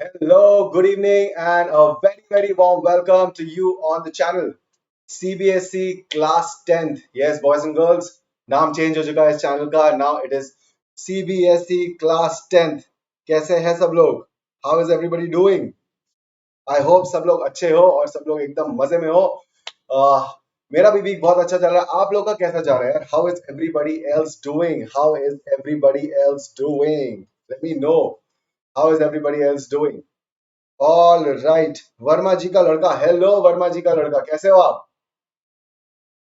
Hello, good evening, and a very warm welcome to you on the channel CBSE Class 10th. Yes, boys and girls, नाम change हो चुका है इस channel का. Now it is CBSE Class 10th. कैसे हैं सब लोग? How is everybody doing? I hope सब लोग अच्छे हो और सब लोग एकदम मजे में हो. Uh, मेरा भी वीक बहुत अच्छा चल रहा है. आप लोग का कैसा जा रहा है यार? How is everybody else doing? How is everybody else doing? Let me know. How is everybody else doing? All right, Verma ji का लड़का. हेलो वर्मा जी का लड़का, कैसे हो आप?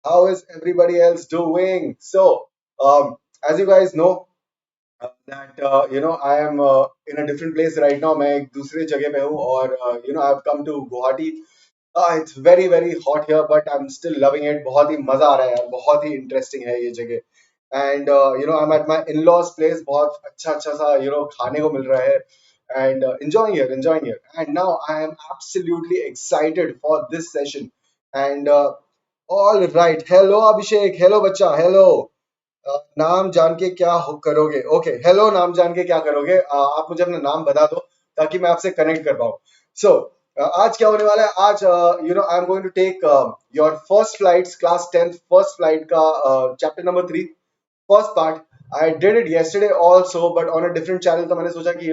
How is everybody else doing? So as you guys know that I am in a different place right now. मैं एक दूसरे जगह पे हूँ और I have come to Guwahati. It's very hot here but I'm still loving it. बहुत ही मजा आ रहा है यार, बहुत ही इंटरेस्टिंग है ये जगह. And I'm at my in-laws place. बहुत अच्छा सा खाने को मिल रहा है and enjoying here. And now I am absolutely excited for this session. And all right, hello Abhishek, hello बच्चा, hello. नाम जान के क्या करोगे? ओके, हेलो, नाम जान के क्या करोगे? आप मुझे अपना नाम बता दो ताकि मैं आपसे कनेक्ट कर पाऊँ. सो आज क्या होने वाला है? आज I am going to take your first flights, class 10th first flight का chapter number 3 first part. I did it yesterday also but on a different channel. तो मैंने सोचा कि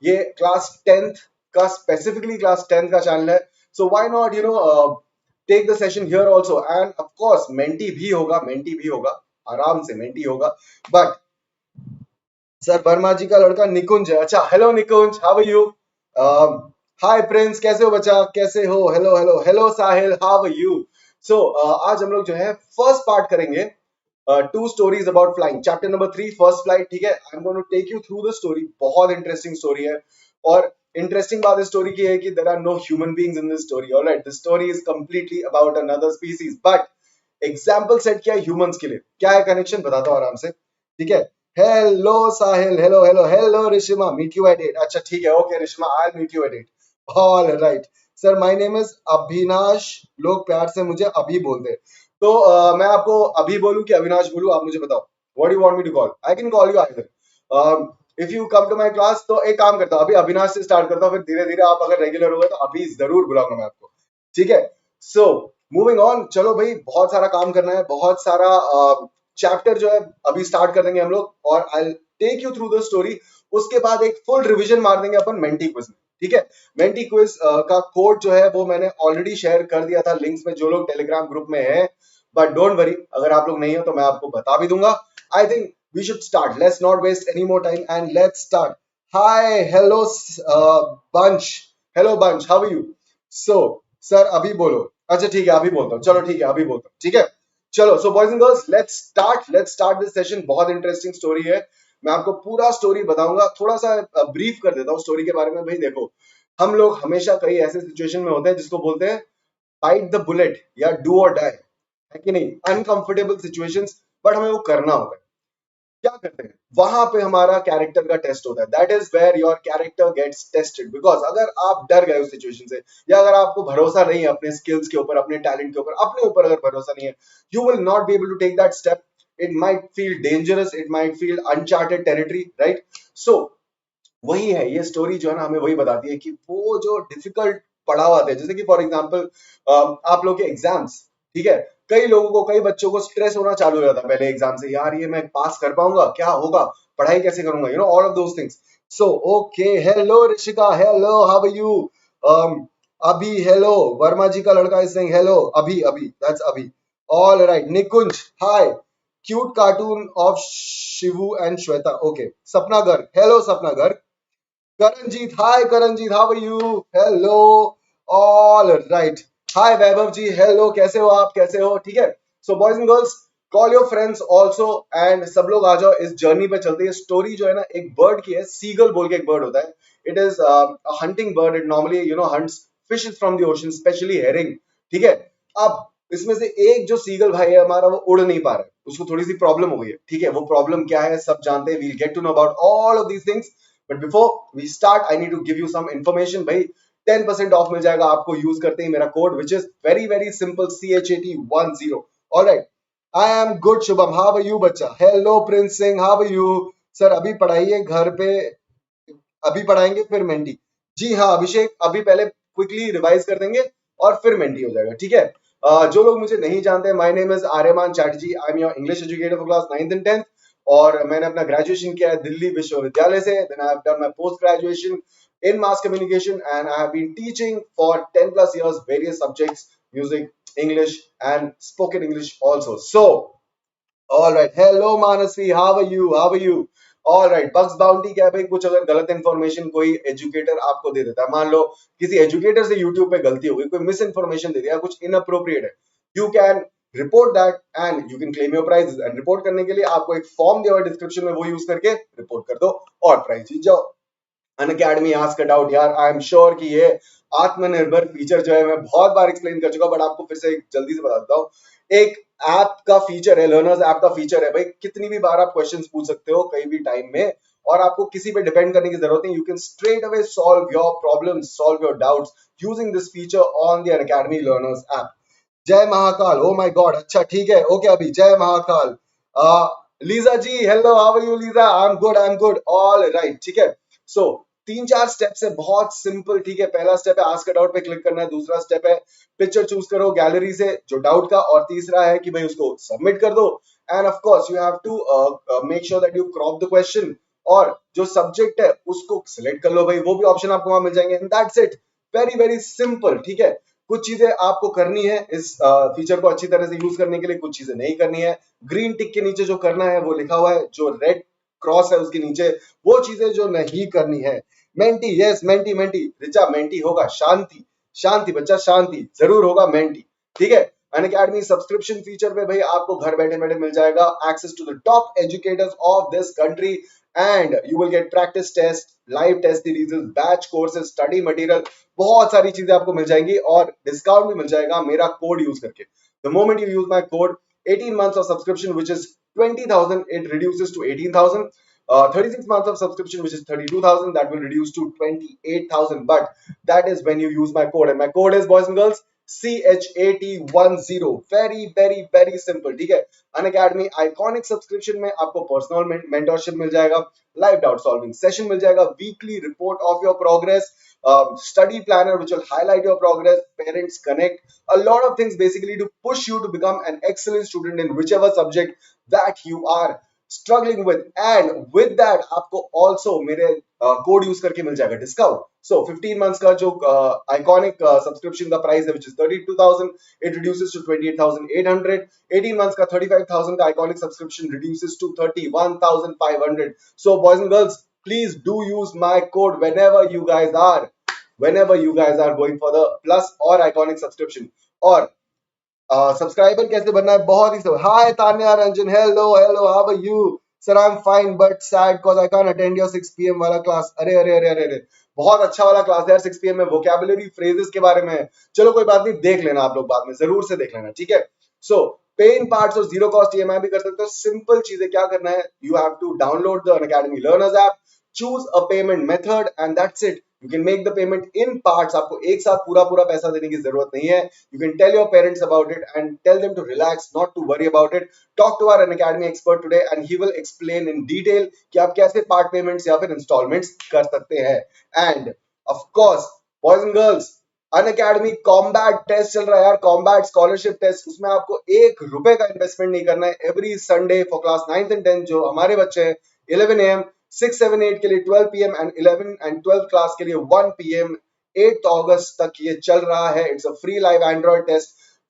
ये क्लास 10th का, स्पेसिफिकली क्लास 10th का channel है, so why not take the session here also. And of course Menti भी होगा, आराम से मेंटी होगा. बट सर वर्मा जी का लड़का निकुंज है. अच्छा, hello Nikunj, how are you? Hi Prince, कैसे हो बच्चा, कैसे हो? Hello Sahil, how are you? So आज हम लोग जो है फर्स्ट पार्ट करेंगे. Two stories about flying, chapter number 3 first flight. ठीक है, I am going to take you through the story. बहुत इंटरेस्टिंग स्टोरी है और इंटरेस्टिंग बात इस स्टोरी की है कि there are no human beings in this story. Alright, the story is completely about another species but example set किया humans के लिए. क्या है कनेक्शन बताता हूँ आराम से. ठीक है, hello Sahil, hello Rishima, meet you at 8. अच्छा ठीक है, okay Rishima, I will meet you at 8. All right sir, my name is Abhinash, लोग प्यार से मुझे अभी बोलते हैं. तो मैं आपको अभी बोलूं कि अविनाश बोलूं, आप मुझे बताओ. What you want me to call? I can call you either. If you come to my class तो एक काम करता हूं, अभी अविनाश से स्टार्ट करता हूं, फिर धीरे धीरे आप अगर रेगुलर हो गए तो अभी जरूर बुलाऊंगा मैं आपको. ठीक है, सो मूविंग ऑन. चलो भाई, बहुत सारा काम करना है, बहुत सारा चैप्टर जो है अभी स्टार्ट कर देंगे हम लोग और I take you through the story. उसके बाद एक फुल रिवीजन मार देंगे अपन मेंटी क्विज में. ठीक है, मेंटी क्विज का कोड जो है वो मैंने ऑलरेडी शेयर कर दिया था लिंक्स में, जो लोग टेलीग्राम ग्रुप में है. बट डोंट वरी, अगर आप लोग नहीं हो तो मैं आपको बता भी दूंगा. I think we should start. Let's not waste any more time and let's start. Hi, hello Bansh, hello Bansh, how are you? So sir अभी बोलो. अच्छा ठीक है, अभी बोलता हूँ. चलो ठीक है, अभी बोलता हूँ. ठीक है, चलो. सो boys and girls, let's start this session. बहुत इंटरेस्टिंग स्टोरी है, मैं आपको पूरा स्टोरी बताऊंगा. थोड़ा सा ब्रीफ कर देता हूँ स्टोरी के बारे में. भाई देखो, हम लोग हमेशा कई ऐसे सिचुएशन में होते हैं जिसको बोलते हैं बाइट द बुलेट या डू और डाई, है कि नहीं? अनकंफर्टेबल सिचुएशंस, बट हमें वो करना होता है. क्या करते हैं, वहां पे हमारा कैरेक्टर का टेस्ट होता है. That is where your character gets tested. Because अगर आप डर गए उस सिचुएशन से, या अगर आपको भरोसा नहीं है अपने स्किल्स के ऊपर, अपने टैलेंट के ऊपर, अपने ऊपर अगर भरोसा नहीं है, you will not be able to take that step. It might feel dangerous, it might feel uncharted territory, right? So वही है ये स्टोरी जो है ना, हमें वही बताती है कि वो जो डिफिकल्ट पड़ाव आते हैं, जैसे कि फॉर एग्जांपल आप लोग के एग्जाम्स. ठीक है, कई लोगों को, कई बच्चों को स्ट्रेस होना चालू हो जाता है पहले एग्जाम से. यार ये मैं पास कर पाऊंगा, क्या होगा, पढ़ाई कैसे करूंगा, all of those things. So okay, hello Rishika, hello, how are you? Abhi, hello, Verma ji का लड़का is saying hello. Abhi that's Abhi. All right, Nikunj, hi, cute cartoon of Shivu and Shweta. Okay, Sapna Garg, hello Sapna Garg. Karanjit, hi Karanjit, how are you? Hello. All right, hi Vaibhav ji, hello, कैसे हो आप, कैसे हो? ठीक है, so boys and girls, call your friends also and सब लोग आ जाओ, इस जर्नी पे चलते हैं. स्टोरी जो है ना, एक बर्ड की है, सीगल बोल के एक बर्ड होता है. It is a hunting bird. It normally hunts fishes from the ocean, specially herring. ठीक है, अब इसमें से एक जो सीगल भाई है हमारा, वो उड़ नहीं पा रहा है, उसको थोड़ी सी प्रॉब्लम हो गई है. ठीक है, वो प्रॉब्लम क्या है सब जानते हैं. We'll get to know about all of these things. But before we start, I need to give you some information. भाई 10% ऑफ मिल जाएगा आपको यूज करते ही मेरा code, which is very simple, CHAT10. Alright, I am good Shubham, how are you बच्चा? Hello Prince Singh, how are you? Sir अभी पढ़ाइए घर पे, अभी पढ़ाएंगे फिर मेंटी. जी हाँ अभिषेक, अभी पहले क्विकली रिवाइज कर देंगे और फिर मेंटी हो जाएगा, ठीक है। जो लोग मुझे नहीं जानते, my name is Aryaman Chatterjee, I am your English educator for class 9th and 10th। और मैंने अपना ग्रेजुएशन किया है दिल्ली विश्वविद्यालय से, then I have done my post graduation in mass communication, and I have been teaching for 10 plus years various subjects, music, English, and spoken English also. So all right, hello Manasvi, how are you? How are you? All right, Bugs Bounty क्या है भाई, कुछ अगर गलत information कोई educator आपको दे देता है, मान लो किसी एजुकेटर से यूट्यूब पे गलती हो गई, कोई मिस इन्फॉर्मेशन दे दिया, कुछ इनअप्रोप्रिएट है, you can report that and you can claim your prize. And report करने के लिए आपको एक फॉर्म दिया हुआ डिस्क्रिप्शन में, वो यूज करके रिपोर्ट कर दो और प्राइज जीत जाओ। अनअकैडमी आस्क अ डाउट, यार आई एम श्योर कि ये आत्मनिर्भर फीचर जो है मैं बहुत बार एक्सप्लेन कर चुका, बट आपको फिर से जल्दी से बता देता हूँ। एक ऐप का फीचर है, लर्नर्स ऐप का फीचर है भाई, कितनी भी बार आप क्वेश्चंस पूछ सकते हो कहीं भी टाइम में, और आपको किसी पे डिपेंड करने की जरूरत नहीं। You can straight away solve your problems, solve your doubts using this feature on the Unacademy learners app. जय महाकाल, ओ माय गॉड, अच्छा ठीक है, ओके अभी जय Mahakal. Lisa ji hello, how are you Lisa? I am good, all right, ठीक है। सो तीन चार स्टेप्स है, बहुत सिंपल, ठीक है। पहला स्टेप है आस्क अ डाउट पे क्लिक करना है, दूसरा स्टेप है पिक्चर चूज करो गैलरी से जो डाउट का, और तीसरा है कि भाई उसको सबमिट कर दो। And of course you have to make sure that you crop the question, और जो सब्जेक्ट है उसको सिलेक्ट कर लो भाई, वो भी ऑप्शन आपको वहां मिल जाएंगे। And that's it, very very simple, ठीक है। कुछ चीजें आपको करनी है इस फीचर को अच्छी तरह से यूज करने के लिए, कुछ चीजें नहीं करनी है। ग्रीन टिक के नीचे जो करना है वो लिखा हुआ है, जो रेड क्रॉस है उसके नीचे वो चीजें जो नहीं करनी है। Menti, yes Menti, Menti Richa, Menti होगा, शांति शांति बच्चा, शांति जरूर होगा मेंटी, ठीक है। अनअकैडमी सब्सक्रिप्शन फीचर में भाई आपको घर बैठे बैठे मिल जाएगा access to the top educators of this country, and you will get practice test, live test series, batch courses, study material, बहुत सारी चीजें आपको मिल जाएंगी, और डिस्काउंट भी मिल जाएगा मेरा कोड यूज करके। The moment you use my code, 18 months of subscription which is 20,000, it reduces to 18,000. 36 months of subscription which is 32,000, that will reduce to 28,000, but that is when you use my code, and my code is, boys and girls, CHAT10, very very very simple, ठीक है। Unacademy iconic subscription में आपको personal mentorship मिल जाएगा, live doubt solving session मिल जाएगा, weekly report of your progress, study planner which will highlight your progress, parents connect, a lot of things basically to push you to become an excellent student in whichever subject that you are struggling with। And with that आपको also मेरे code use करके मिल जाएगा discount. सो 15 months का जो iconic subscription का price है which is 32,000, it reduces to 28,800। 18 months का 35,000 का iconic subscription reduces to 31,500। So boys and girls, please do use my code whenever you guys are going for the plus or iconic subscription। और subscriber कैसे बनना है, बहुत ही सब। Hi Tanya Ranjan, hello hello, how are you sir? I am fine but sad cause I can't attend your 6 PM वाला class. अरे अरे अरे अरे अरे, बहुत अच्छा वाला क्लास है यार, 6 PM में वोकैबुलरी फ्रेजेस के बारे में है। चलो कोई बात नहीं, देख लेना आप लोग, बाद में जरूर से देख लेना, ठीक है। सो पे इन पार्ट्स और जीरो कॉस्ट ईएमआई भी कर सकते हो। सिंपल चीजें क्या करना है, you have to download the Unacademy learners app, choose a payment method, and that's it. You can make the payment in parts, आपको एक साथ पूरा पूरा पैसा देने की जरूरत नहीं है। You can tell your parents about it and tell them to relax, not to worry about it. Talk to our Unacademy expert today and he will explain in detail कि आप कैसे part payments या फिर installments कर सकते हैं। And of course, boys and girls, Unacademy combat test चल रहा है यार, combat scholarship test, उसमें आपको 1 रुपए का इन्वेस्टमेंट नहीं करना है। Every Sunday for class 9th and 10th जो हमारे बच्चे हैं 11 AM, 6, 7, 8 के लिए 12 PM and 11 and 12 क्लास के लिए 1 PM, 8 अगस्त तक ये चल रहा है। It's a free live android test,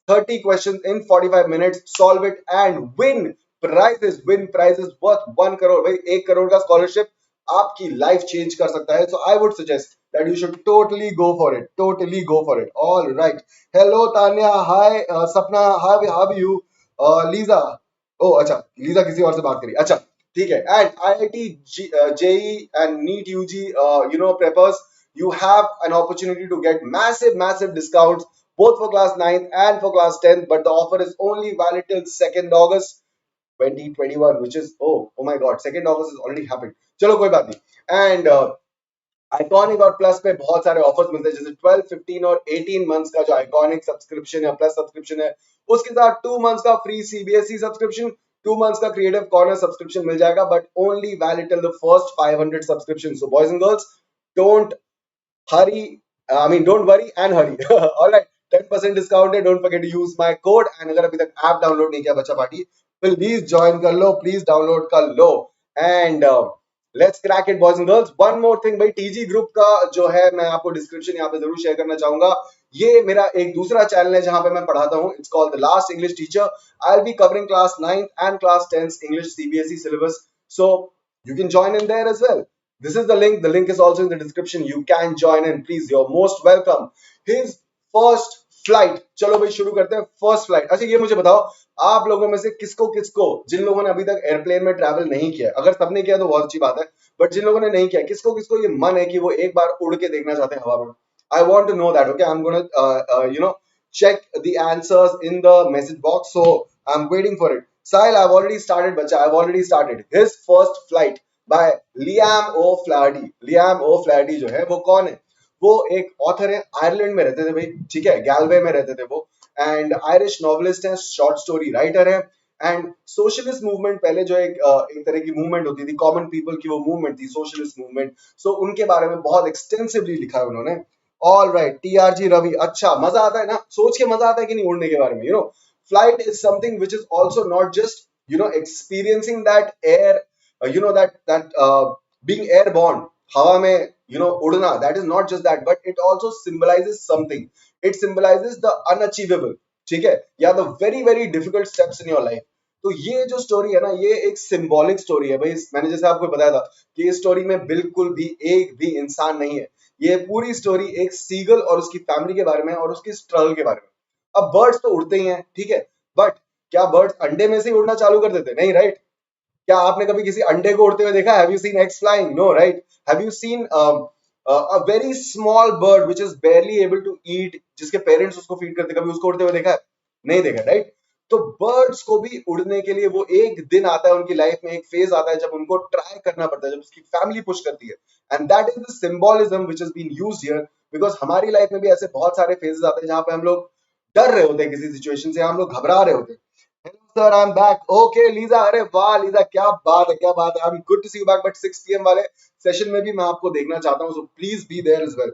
30 questions in 45 minutes, solve it and win prizes worth 1 crore. भाई 1 करोड़ का स्कॉलरशिप आपकी लाइफ चेंज कर सकता है। So I would suggest that you should totally go for it, totally go for it. All right, hello Tanya, hi Sapna, how you? Lisa, ओ अच्छा, Lisa किसी और से बात करी, अच्छा ठीक है। And IIT JEE and NEET UG preppers, you have an opportunity to get massive discounts both for class 9th and for class 10th, but the offer is only valid till 2nd August 2021, which is, oh my god, 2nd August has already happened। चलो कोई बात नहीं। And iconic और plus पे बहुत सारे offers मिलते हैं, जैसे 12, 15 और 18 मंथ्स का जो आइकॉनिक सब्सक्रिप्शन या प्लस सब्सक्रिप्शन है, उसके साथ 2 मंथ्स का फ्री CBSE सब्सक्रिप्शन, 2 मंथ्स का क्रिएटिव कॉर्नर सब्सक्रिप्शन मिल जाएगा, but only valid till the first 500 subscription. So boys and girls, don't hurry, I mean, don't worry and hurry. All right, 10% discount है. Don't forget to use my code. And अगर अभी तक app download नहीं किया बच्चा party, please join कर लो, please download कर लो. And let's crack it boys and girls. One more thing भाई, टीजी ग्रुप का जो है मैं आपको डिस्क्रिप्शन यहाँ पे जरूर शेयर करना चाहूंगा. ये मेरा एक दूसरा चैनल है जहां पे मैं पढ़ाता हूँ. It's called the last English teacher. I will be covering class 9th and class 10th English CBSE syllabus. So you can join in there as well. This is the link. The link is also in the description. You can join in. Please, you're most welcome. His first flight. चलो भाई शुरू करते हैं. First flight. अच्छा ये मुझे बताओ, आप लोगों में से किसको किसको, जिन लोगों ने अभी तक एयरप्लेन में ट्रैवल नहीं किया, अगर सबने किया तो बहुत अच्छी बात है, बट जिन लोगों ने नहीं किया, किसको किसको ये मन है कि वो एक बार उड़ के देखना चाहते हैं हवा में? I want to know that. Okay, I'm gonna check the answers in the message box. So I'm waiting for it. Sahil, I've already started, bacha. I've already started. His first flight by Liam O'Flaherty. Liam O'Flaherty जो है वो कौन है? वो एक author है, Ireland में रहते थे भाई, ठीक है, गैलवे में रहते थे वो, एंड आयरिश नॉवलिस्ट हैं, शॉर्ट स्टोरी राइटर है. एंड सोशलिस्ट मूवमेंट, पहले जो एक तरह की मूवमेंट होती थी, कॉमन पीपल की वो मूवमेंट थी, सोशलिस्ट मूवमेंट. सो उनके बारे में बहुत एक्सटेंसिवली लिखा है उन्होंने. All right, TRG Ravi. अच्छा, मजा आता है ना, सोच के मजा आता है कि नहीं उड़ने के बारे में. Flight is something which is also not just experiencing that air, being airborne, हवा में उड़ना. That is not just that, but it also symbolizes something. It symbolizes the unachievable, ठीक है, या the very very difficult steps in your life. तो ये जो story है ना, ये एक सिंबॉलिक स्टोरी है भाई. मैंने जैसे आपको बताया था कि इस स्टोरी में बिल्कुल भी एक भी इंसान नहीं है. ये पूरी स्टोरी एक सीगल और उसकी फैमिली के बारे में और उसकी स्ट्रगल के बारे में. अब बर्ड्स तो उड़ते ही हैं, ठीक है, बट क्या बर्ड्स अंडे में से ही उड़ना चालू कर देते? नहीं, राइट. क्या आपने कभी किसी अंडे को उड़ते हुए देखा? Have you seen eggs flying? No, right. Have you seen a very small bird which is barely able to eat, जिसके पेरेंट्स उसको फीड करते, कभी उसको उड़ते हुए देखा है? नहीं देखा, राइट. तो बर्ड्स को भी उड़ने के लिए वो एक दिन आता है उनकी लाइफ में, एक फेज आता है जब उनको ट्राई करना पड़ता है, जब उसकी फैमिली पुश करती है. And that is the symbolism which has been used here, because हमारी लाइफ में भी ऐसे बहुत सारे फेजेस आते हैं जहां पे हम लोग डर रहे होते हैं किसी सिचुएशन से, हम लोग घबरा रहे होते हैं. Hello sir, I am back. Okay Lisa, अरे वाह लीजा, क्या बात है, क्या बात है. I am good to see you back, but 6 PM वाले सेशन में भी मैं आपको देखना चाहता हूं, so please be there as well.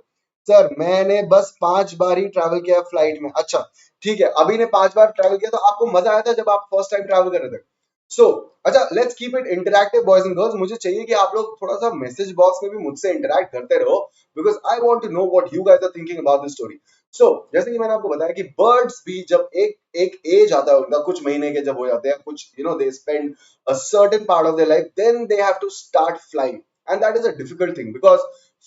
Sir मैंने बस 5 बार ही ट्रैवल किया फ्लाइट में. अच्छा ठीक है, अभी ने 5 बार ट्रैवल किया, तो आपको मजा आया था जब आप फर्स्ट टाइम ट्रैवल कर रहे थे. सो अच्छा, let's keep it interactive boys and girls. मुझे चाहिए कि आप लोग थोड़ा सा मैसेज बॉक्स में भी मुझसे इंटरैक्ट करते रहो, because I want to know what you guys are thinking about this story. So जैसे कि मैंने आपको बताया कि बर्ड्स भी जब एक एक एज आता है उनका, कुछ महीने के जब हो जाते हैं, कुछ they spend a certain part of their life, then they have to start flying. And that is a difficult thing, because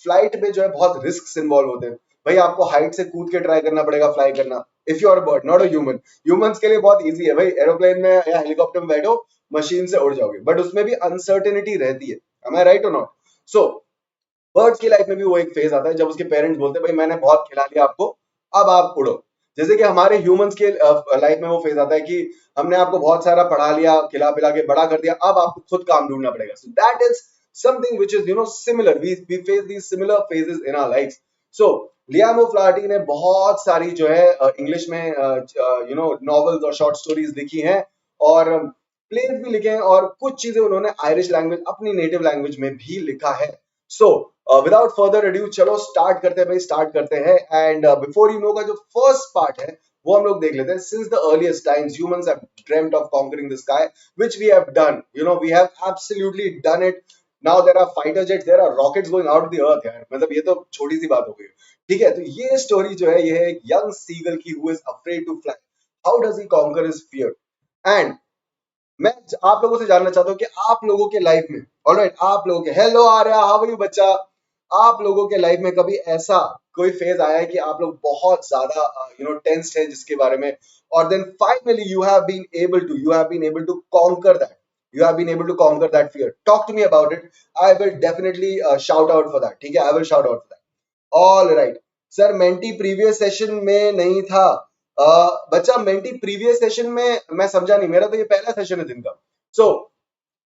flight में जो है बहुत रिस्क इन्वॉल्व होते हैं भाई. आपको हाइट से कूद के ट्राई करना पड़ेगा फ्लाई करना, if you are bird, not a human. Humans के लिए बहुत इजी है भाई, एरोप्लेन में या हेलीकॉप्टर में बैठो, मशीन से उड़ जाओगे, बट उसमें भी अनसर्टेनिटी रहती है. एम आई राइट और नॉट? सो बर्ड्स की लाइफ में भी वो एक फेज आता है जब उसके पेरेंट्स बोलते हैं भाई मैंने बहुत खिला लिया आपको, अब आप उड़ो. जैसे कि हमारे ह्यूमंस के लाइफ में वो फेज आता है कि हमने आपको बहुत सारा पढ़ा लिया, खिला पिला के बड़ा कर दिया, अब आपको खुद काम ढूंढना पड़ेगा. So that is something which is similar. We face these similar phases in our lifes. So Liam O'Flaherty ने बहुत सारी जो है इंग्लिश में नॉवेल्स और शॉर्ट स्टोरीज लिखी हैं, और प्लेस भी लिखे हैं, और कुछ चीजें उन्होंने आयरिश लैंग्वेज, अपनी नेटिव लैंग्वेज में भी लिखा है. सो विदाउट फर्दर अड्यू, चलो स्टार्ट करते हैं भाई, स्टार्ट करते हैं. एंड बिफोर यू नो का जो फर्स्ट पार्ट है वो हम लोग देख लेते हैं. Since the earliest times humans have dreamed of conquering the sky, which we have done. We have absolutely done it. Now there are fighter jets, there are rockets going out of the earth. यार मतलब ये तो छोटी सी बात हो गई, ठीक है. तो ये स्टोरी जो है, ये है एक यंग सीगल की who is afraid to fly. How does he conquer his fear? And मैं आप लोगों से जानना चाहता हूं कि आप लोगों के लाइफ में, ऑलराइट, आप लोगों के, hello Arya, how are you बच्चा, आप लोगों के लाइफ में कभी ऐसा कोई फेज आया है कि आप लोग बहुत ज्यादा टेंस्ड है जिसके बारे में, और then finally you have been able to conquer that, you have been able to conquer that fear? Talk to me about it. I will definitely shout out for that. ठीक है, I will shout out for that. All right. Sir Menti previous session में नहीं था. बच्चा mentee previous session में मैं समझा नहीं, मेरा तो ये पहला सेशन है दिन का. सो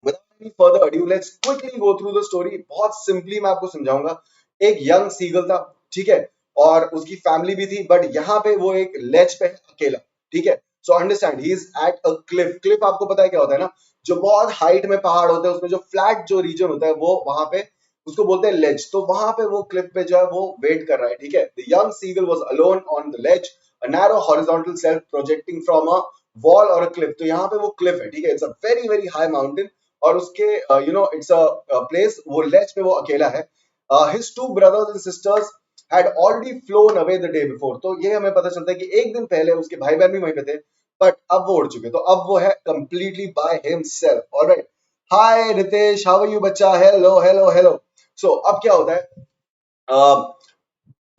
without any further ado, let's quickly go through the story. बहुत सिंपली मैं आपको समझाऊंगा. एक यंग सीगल था, ठीक है, और उसकी फैमिली भी थी, बट यहाँ पे वो एक लेज पे है अकेला, ठीक है. So understand, he is at a cliff. Cliff आपको पता है क्या होता है ना, जो बहुत हाइट में पहाड़ होते हैं, उसमें जो फ्लैट जो रीजन होता है वो वहां पे उसको बोलते हैं लेज। तो वहां पे वो क्लिफ पे जो है वो वेट कर रहा है, ठीक है। The young seagull was alone on the ledge, a narrow horizontal shelf projecting from a wall और अ क्लिफ। तो यहाँ पे वो क्लिफ है, ठीक है, it's a very very high mountain, और उसके इट्स अ प्लेस, वो लेज पे वो अकेला है। His two brothers and sisters had already flown away the day before। तो ये हमें पता चलता है कि एक दिन पहले उसके भाई बहन भी वहीं पे थे, बट अब वो उड़ चुके। तो अब वो है completely by himself। Alright, hi Ritesh, how are you बच्चा, हेलो हेलो हेलो। सो अब क्या होता है,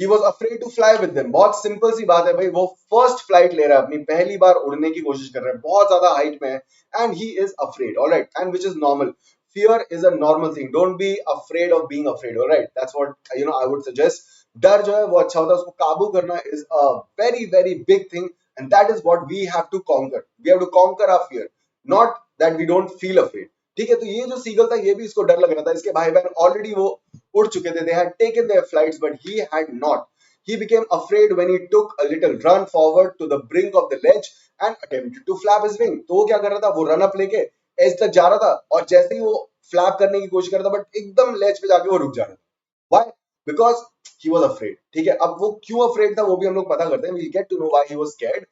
he was afraid to fly with them। बहुत सिंपल सी बात है भाई, वो फर्स्ट फ्लाइट ले रहा है, अपनी पहली बार उड़ने की कोशिश कर रहा है, बहुत ज्यादा हाइट में है, and he is afraid. Alright, and which is normal. Fear is a normal thing, don't be afraid of being afraid। Alright, that's what I would suggest। डर जो है वो अच्छा होता है, उसको काबू करना is a very very big thing, and that is what we have to conquer। We have to conquer our fear, not that we don't feel afraid। ठीक है, तो ये जो सीगल था, ये भी इसको डर लग रहा था। इसके भाई बहन ऑलरेडी वो उड़ चुके थे, they had taken their flights, but he had not। He became afraid when he took a little run forward to the brink of the ledge and attempted to flap his wing। तो वो क्या कर रहा था, वो run up लेके as तक जा रहा था, और जैसे ही वो फ्लैप करने की कोशिश कर रहा था, बट एकदम लेज पे जाके वो रुक जा रहा था। Why? Because he was afraid। ठीक है, अब वो क्यों अफ्रेड था वो भी हम लोग पता करते हैं। We'll get to know why he was scared।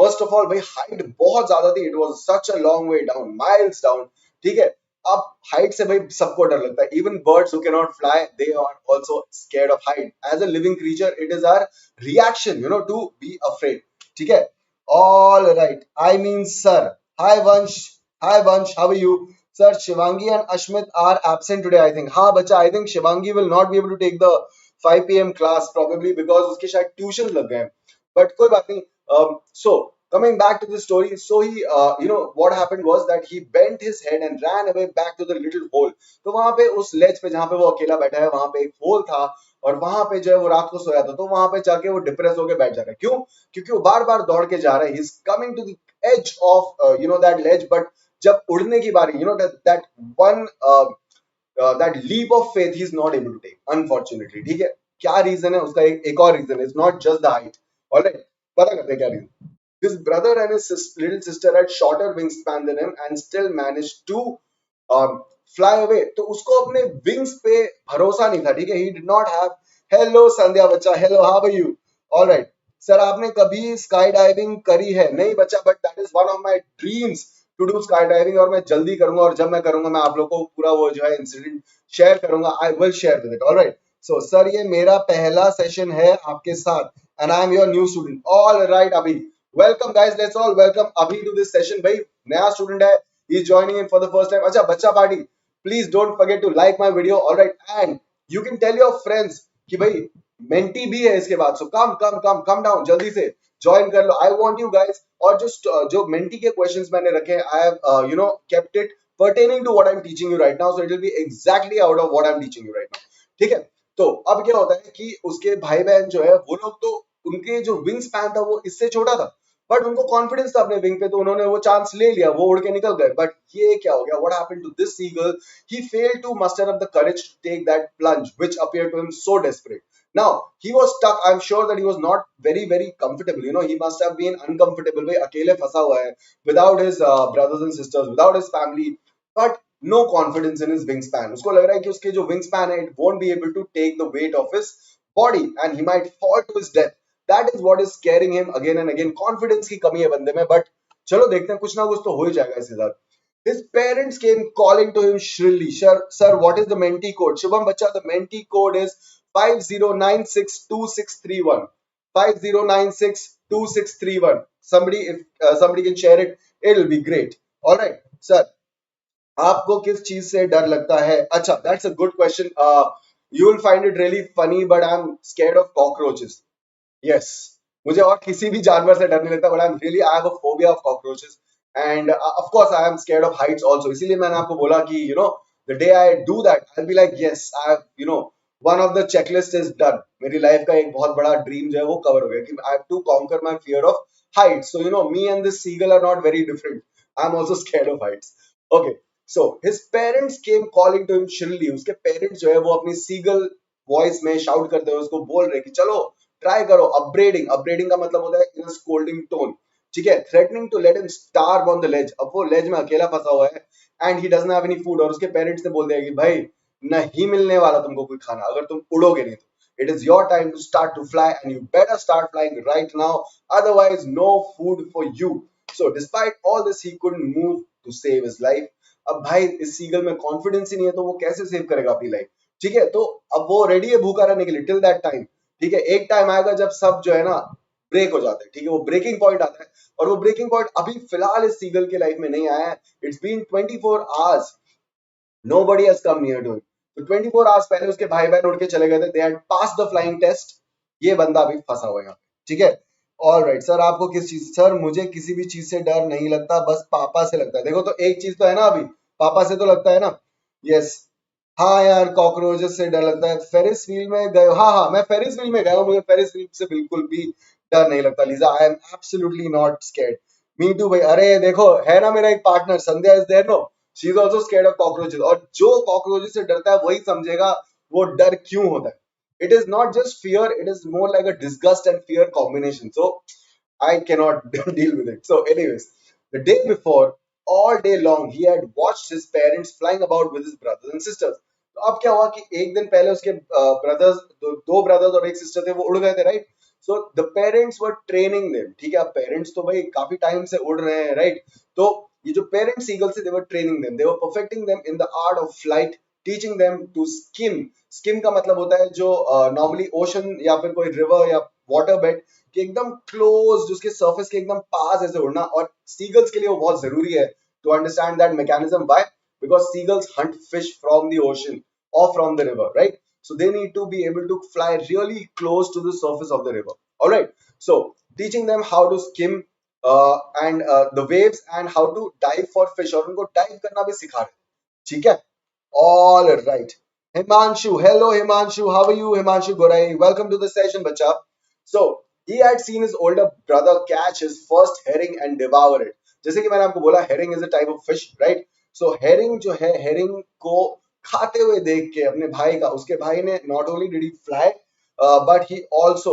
First of all, भाई हाइट बहुत ज्यादा थी, it was such a long way down, miles down। ठीक है, अब हाइट से भाई सबको डर लगता है। Even birds who can not fly, they are also scared of height. As a living creature, it is our reaction to be afraid. ठीक है, all right, I mean sir, hi Vansh, hi Vansh, how are you sir? Shivangi and Ashmit are absent today I think. हाँ बच्चा, I think Shivangi will not be able to take the 5 PM class probably because उसके शायद tuition लग गए हैं, but कोई बात नहीं। So coming back to the story, so he what happened was that he bent his head and ran away back to the little hole। तो वहां पे उस लेज पे जहां पे वो अकेला बैठा है, वहां पे एक होल था, और वहां पे जो है वो रात को सोया था, तो वहां पे जाके वो डिप्रेस होके बैठ जा रहा है। क्यों? क्योंकि वो बार बार दौड़ के जा रहा है, he is coming to the edge of that ledge, but जब उड़ने की बारी, that one that leap of faith he is not able to take, unfortunately। ठीक है, क्या रीजन है उसका? एक और रीजन है, it's not just the height. Alright, पता करते हैं क्या reason. His brother and his little sister had shorter wingspan than him and still managed to fly away। तो उसको अपने विंग्स पे भरोसा नहीं था। ठीक है, he did not have। Hello Sandhya बच्चा, hello, how are you? Alright sir, आपने कभी स्काई डाइविंग करी है? नहीं बच्चा, but that is one of my dreams to do sky diving, और मैं जल्दी करूंगा, और जब मैं करूंगा मैं आप लोगों को पूरा वो जो है इंसिडेंट शेयर करूंगा। I will share with it. Alright, so sir, ये मेरा पहला सेशन है आपके साथ, and I am your new student. All right Abhi, welcome guys, let's all welcome Abhi to this session. भाई नया स्टूडेंट है, he is joining in for the first time. अच्छा बच्चा party, please don't forget to like my video. Alright, and you can tell your friends कि भाई mentee भी है इसके बाद, सो कम कम कम कम डाउन, जल्दी से ज्वाइन कर लो। I want you guys. और जो मेंटी के क्वेश्चंस मैंने रखे हैं, I have kept it pertaining to what I'm teaching you right now, so it will be exactly out of what I'm teaching you right now। ठीक है, तो अब क्या होता है कि उसके भाई बहन जो है वो लोग, तो उनके जो विंग स्पैन था वो इससे छोटा था, बट उनको कॉन्फिडेंस था अपने विंग पे, तो उन्होंने वो चांस ले लिया, वो उड़ के निकल गए। बट ये क्या हो गया, what happened to this seagull? He failed to muster up the courage to take that plunge which appeared to him so desperate. Now he was stuck। I'm sure that he was not very very comfortable। He must have been uncomfortable। भाई अकेले फंसा हुआ है, without his brothers and sisters, without his family, but no confidence in his wingspan। उसको लग रहा है कि उसके जो wingspan है, it won't be able to take the weight of his body and he might fall to his death। That is what is scaring him again and again। Confidence की कमी है बंदे में, but चलो देखते हैं, कुछ ना कुछ तो हो ही जाएगा इसके साथ। His parents came calling to him shrilly, sir, what is the Menti code? Shubham bacha, the Menti code is 50962631। 50962631। Somebody, if somebody can share it, it will be great। All right, sir, आपको किस चीज से डर लगता है? अच्छा, that's a good question। You will find it really funny, but I'm scared of cockroaches। Yes, मुझे और किसी भी जानवर से डर नहीं लगता, but I have a phobia of cockroaches, and of course I am scared of heights also। इसीलिए मैंने आपको बोला कि the day I do that, I'll be like yes, I have one of the checklist is done। मेरी life का एक बहुत बड़ा ड्रीम जो है वो कवर हो गया कि I have to conquer my fear of heights। So me and this seagull are not very different। I'm also scared of heights। Okay, so his parents came calling to him shrilly। उसके parents जो है वो अपनी seagull voice में shout करते हुए उसको बोल रहे कि चलो ट्राई करो। अपग्रेडिंग, अपग्रेडिंग का मतलब होता है इन स्कोल्डिंग टोन। ठीक है, threatening to let him starve on the ledge. अब वो लेज में अकेला फंसा हुआ है, and he doesn't have any food, और उसके पेरेंट्स ने बोल दिया कि भाई नहीं मिलने वाला तुमको कोई खाना अगर तुम उड़ोगे नहीं तो. It is your time to start to fly and you better start flying right now, otherwise no food for you. So despite all this he couldn't move to save his life. अब भाई इस seagull में confidence ही नहीं है तो वो कैसे save करेगा अपनी लाइफ. ठीक है, तो अब वो रेडी है भूखा रहने के लिए टिल दैट टाइम. ठीक है, एक टाइम आएगा जब सब जो है ना ब्रेक हो जाते हैं. ठीक है, वो ब्रेकिंग पॉइंट आता है और वो ब्रेकिंग पॉइंट अभी फिलहाल इस सीगल के लाइफ में नहीं आया है. It's been 24 hours, nobody has come near to him. तो 24 आवर्स पहले उसके भाई बहन उड़ के चले गए थे. They had pass the flying test. ये बंदा अभी फंसा हुआ है यहाँ पे. ठीक है, ऑल राइट सर. आपको किस चीज? सर मुझे किसी भी चीज से डर नहीं लगता, बस पापा से लगता है. देखो तो एक चीज तो है ना, अभी पापा से तो लगता है ना. यस. हाँ यार, कॉकरोचेस से डर लगता है. फेरिस व्हील में गए? हाँ हाँ, मैं फेरिस व्हील में गया हूँ, मुझे फेरिस व्हील से बिल्कुल भी डर नहीं लगता. Lisa, I am absolutely not scared. Me too भाई. अरे देखो, है ना मेरा एक partner Sandhya is there. No, she is also scared of cockroaches. और जो कॉकरोचेस से डरता है वही समझेगा वो डर क्यों होता है. It is not just fear, it is more like a disgust and fear combination. So I cannot deal with it. So, anyways, the day before, all day long, he had watched his parents flying about with his brothers and sisters. तो अब क्या हुआ कि एक दिन पहले उसके brothers, दो ब्रदर्स और एक सिस्टर थे, वो उड़ गए थे, right. So the parents were training them. ठीक है, अब पेरेंट्स तो भाई काफी टाइम से उड़ रहे हैं, राइट. तो ये जो पेरेंट्स ईगल से, they were training them, they were perfecting them in the art of flight, teaching them to skim. Skim का मतलब होता है जो नॉर्मली ओशन या फिर कोई रिवर या वाटर बेड कि एकदम क्लोज, उसके सरफेस के एकदम पास ऐसे उड़ना. और सीगल्स के लिए वो बहुत जरूरी है to understand that mechanism. Why? Because seagulls hunt fish from the ocean or from the river, right? So they need to be able to fly really close to the surface of the river. All right. So teaching them how to skim and the waves and how to dive for fish. और उनको dive करना भी सिखा रहे. ठीक है. All right. Himanshu, hello Himanshu. How are you, Himanshu Gorai? Welcome to the session, bacha. So he had seen his older brother catch his first herring and devour it. जैसे कि मैंने आपको बोला, herring is a type of fish, right? So herring जो है, herring को खाते हुए देख के अपने भाई का, उसके भाई ने not only did he fly, but he also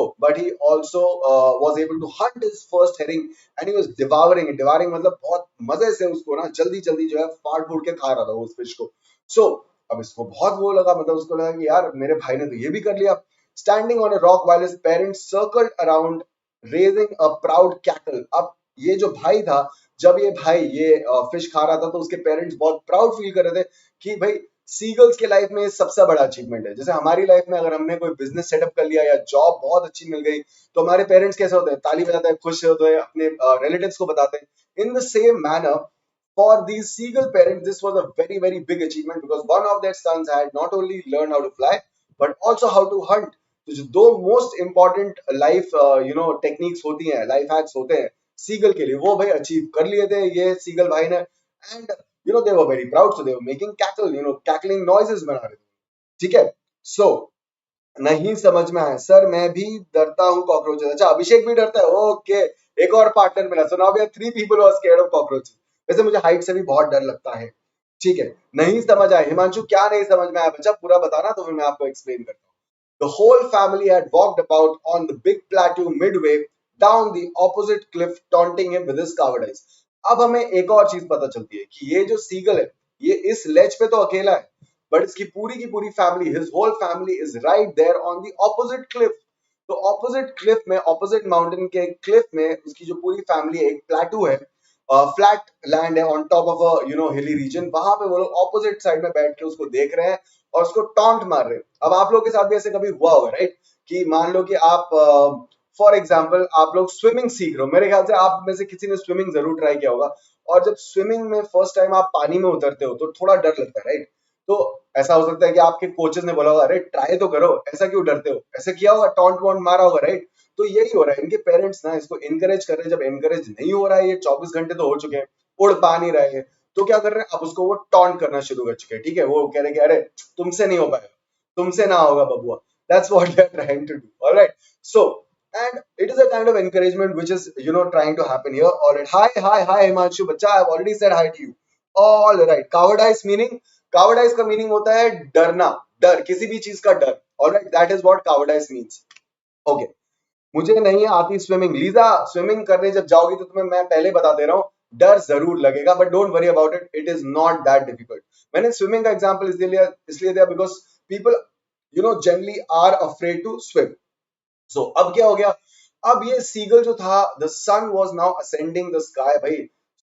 was able to hunt his first herring and he was devouring it. Devouring मतलब बहुत मजे से उसको ना जल्दी जल्दी जो है फाड़ फूड़ के खा रहा था उस फिश को. So अब इसको बहुत वो लगा, मतलब उसको लगा कि यार मेरे भाई ने तो ये भी कर लिया. Standing on a rock while his parents circled around, raising a proud cackle. अब ये जो भाई था, जब ये भाई ये फिश खा रहा था तो उसके पेरेंट्स बहुत प्राउड फील कर रहे थे कि भाई सीगल्स के लाइफ में सबसे बड़ा अचीवमेंट है. जैसे हमारी लाइफ में अगर हमने कोई बिजनेस सेटअप कर लिया या जॉब बहुत अच्छी मिल गई तो हमारे पेरेंट्स कैसे होते हैं? ताली बजाते हैं, खुश होते हैं, अपने रिलेटिव्स को बताते हैं. In the same manner, for these seagull parents, this was a very, very big achievement because one of their sons had not only learned how to fly, but also how to hunt. तो जो दो most important life techniques होती हैं, life hacks होते हैं seagull के लिए, वो भाई अचीव कर लिए थे ये सीगल भाई ने. And they were very proud, so they were making cackle, cackling noises बना रहे थे. ठीक है. सो नहीं समझ में आया सर, मैं भी डरता हूँ कॉकरोचेस. अच्छा, अभिषेक भी डरता है. ओके, एक और पार्टनर मिला. So now we are 3 people who are scared of cockroaches. वैसे मुझे हाइट से भी बहुत डर लगता है. ठीक है, नहीं समझ आया. हिमांशु, क्या नहीं समझ में आया बच्चा? पूरा बताना तो फिर मैं आपको एक्सप्लेन करता हूँ. The whole family had walked about on the big plateau midway down the opposite cliff, taunting him with his cowardice. अब हमें एक और चीज पता चलती है कि ये जो सीगल है, ये इस लेज पे तो अकेला है, बट इसकी पूरी की पूरी family, his whole family is right there on the opposite cliff. तो ऑपोजिट क्लिफ में, ऑपोजिट माउंटेन के क्लिफ में उसकी जो पूरी फैमिली है, एक प्लेटू है, फ्लैट लैंड है on top of a hilly region. वहां पे वो लोग ऑपोजिट साइड में बैठ के उसको देख रहे हैं और उसको टॉन्ट मार रहे हैं. अब आप लोग के साथ भी ऐसे कभी हुआ होगा, राइट? कि मान लो कि आप फॉर एग्जाम्पल आप लोग स्विमिंग सीख रहे हो. मेरे ख्याल से आप में से किसी ने स्विमिंग जरूर ट्राई किया होगा. और जब स्विमिंग में फर्स्ट टाइम आप पानी में उतरते हो तो थोड़ा डर लगता है, राइट? तो ऐसा हो सकता है कि आपके कोचेस ने बोला होगा, अरे ट्राई तो करो, ऐसा क्यों डरते हो? ऐसा किया होगा, टॉन्ट वॉन्ट मारा होगा, राइट? तो यही हो रहा है. इनके पेरेंट्स ना इसको इनकरेज कर रहे हैं. जब इनकरेज नहीं हो रहा है, ये 24 घंटे तो हो चुके हैं, उड़ पा नहीं रहे हैं, तो क्या कर रहे हैं? अब उसको वो टॉन्ट करना शुरू कर चुके हैं. ठीक है, वो कह रहे हैं कि अरे तुमसे नहीं हो पाएगा, तुमसे ना होगा बबुआ. That's what they are trying to do. All right. So, and it is a kind of encouragement which is trying to happen here. All right. Hi Himanshu bacha, I've already said hi to you. All right. Cowardice का meaning होता है डरना, डर, किसी भी चीज का डर. All right. That is what cowardice means. Okay. मुझे नहीं आती स्विमिंग. लीजा, स्विमिंग करने जब जाओगी तो तुम्हें मैं पहले बता दे रहा हूँ, डर जरूर लगेगा, but don't worry about it, it is not that difficult. मैंने स्विमिंग का एग्जांपल इसलिए दिया because people generally are afraid to swim. So अब क्या हो गया, अब ये सीगल जो था, the sun was now ascending the sky, भाई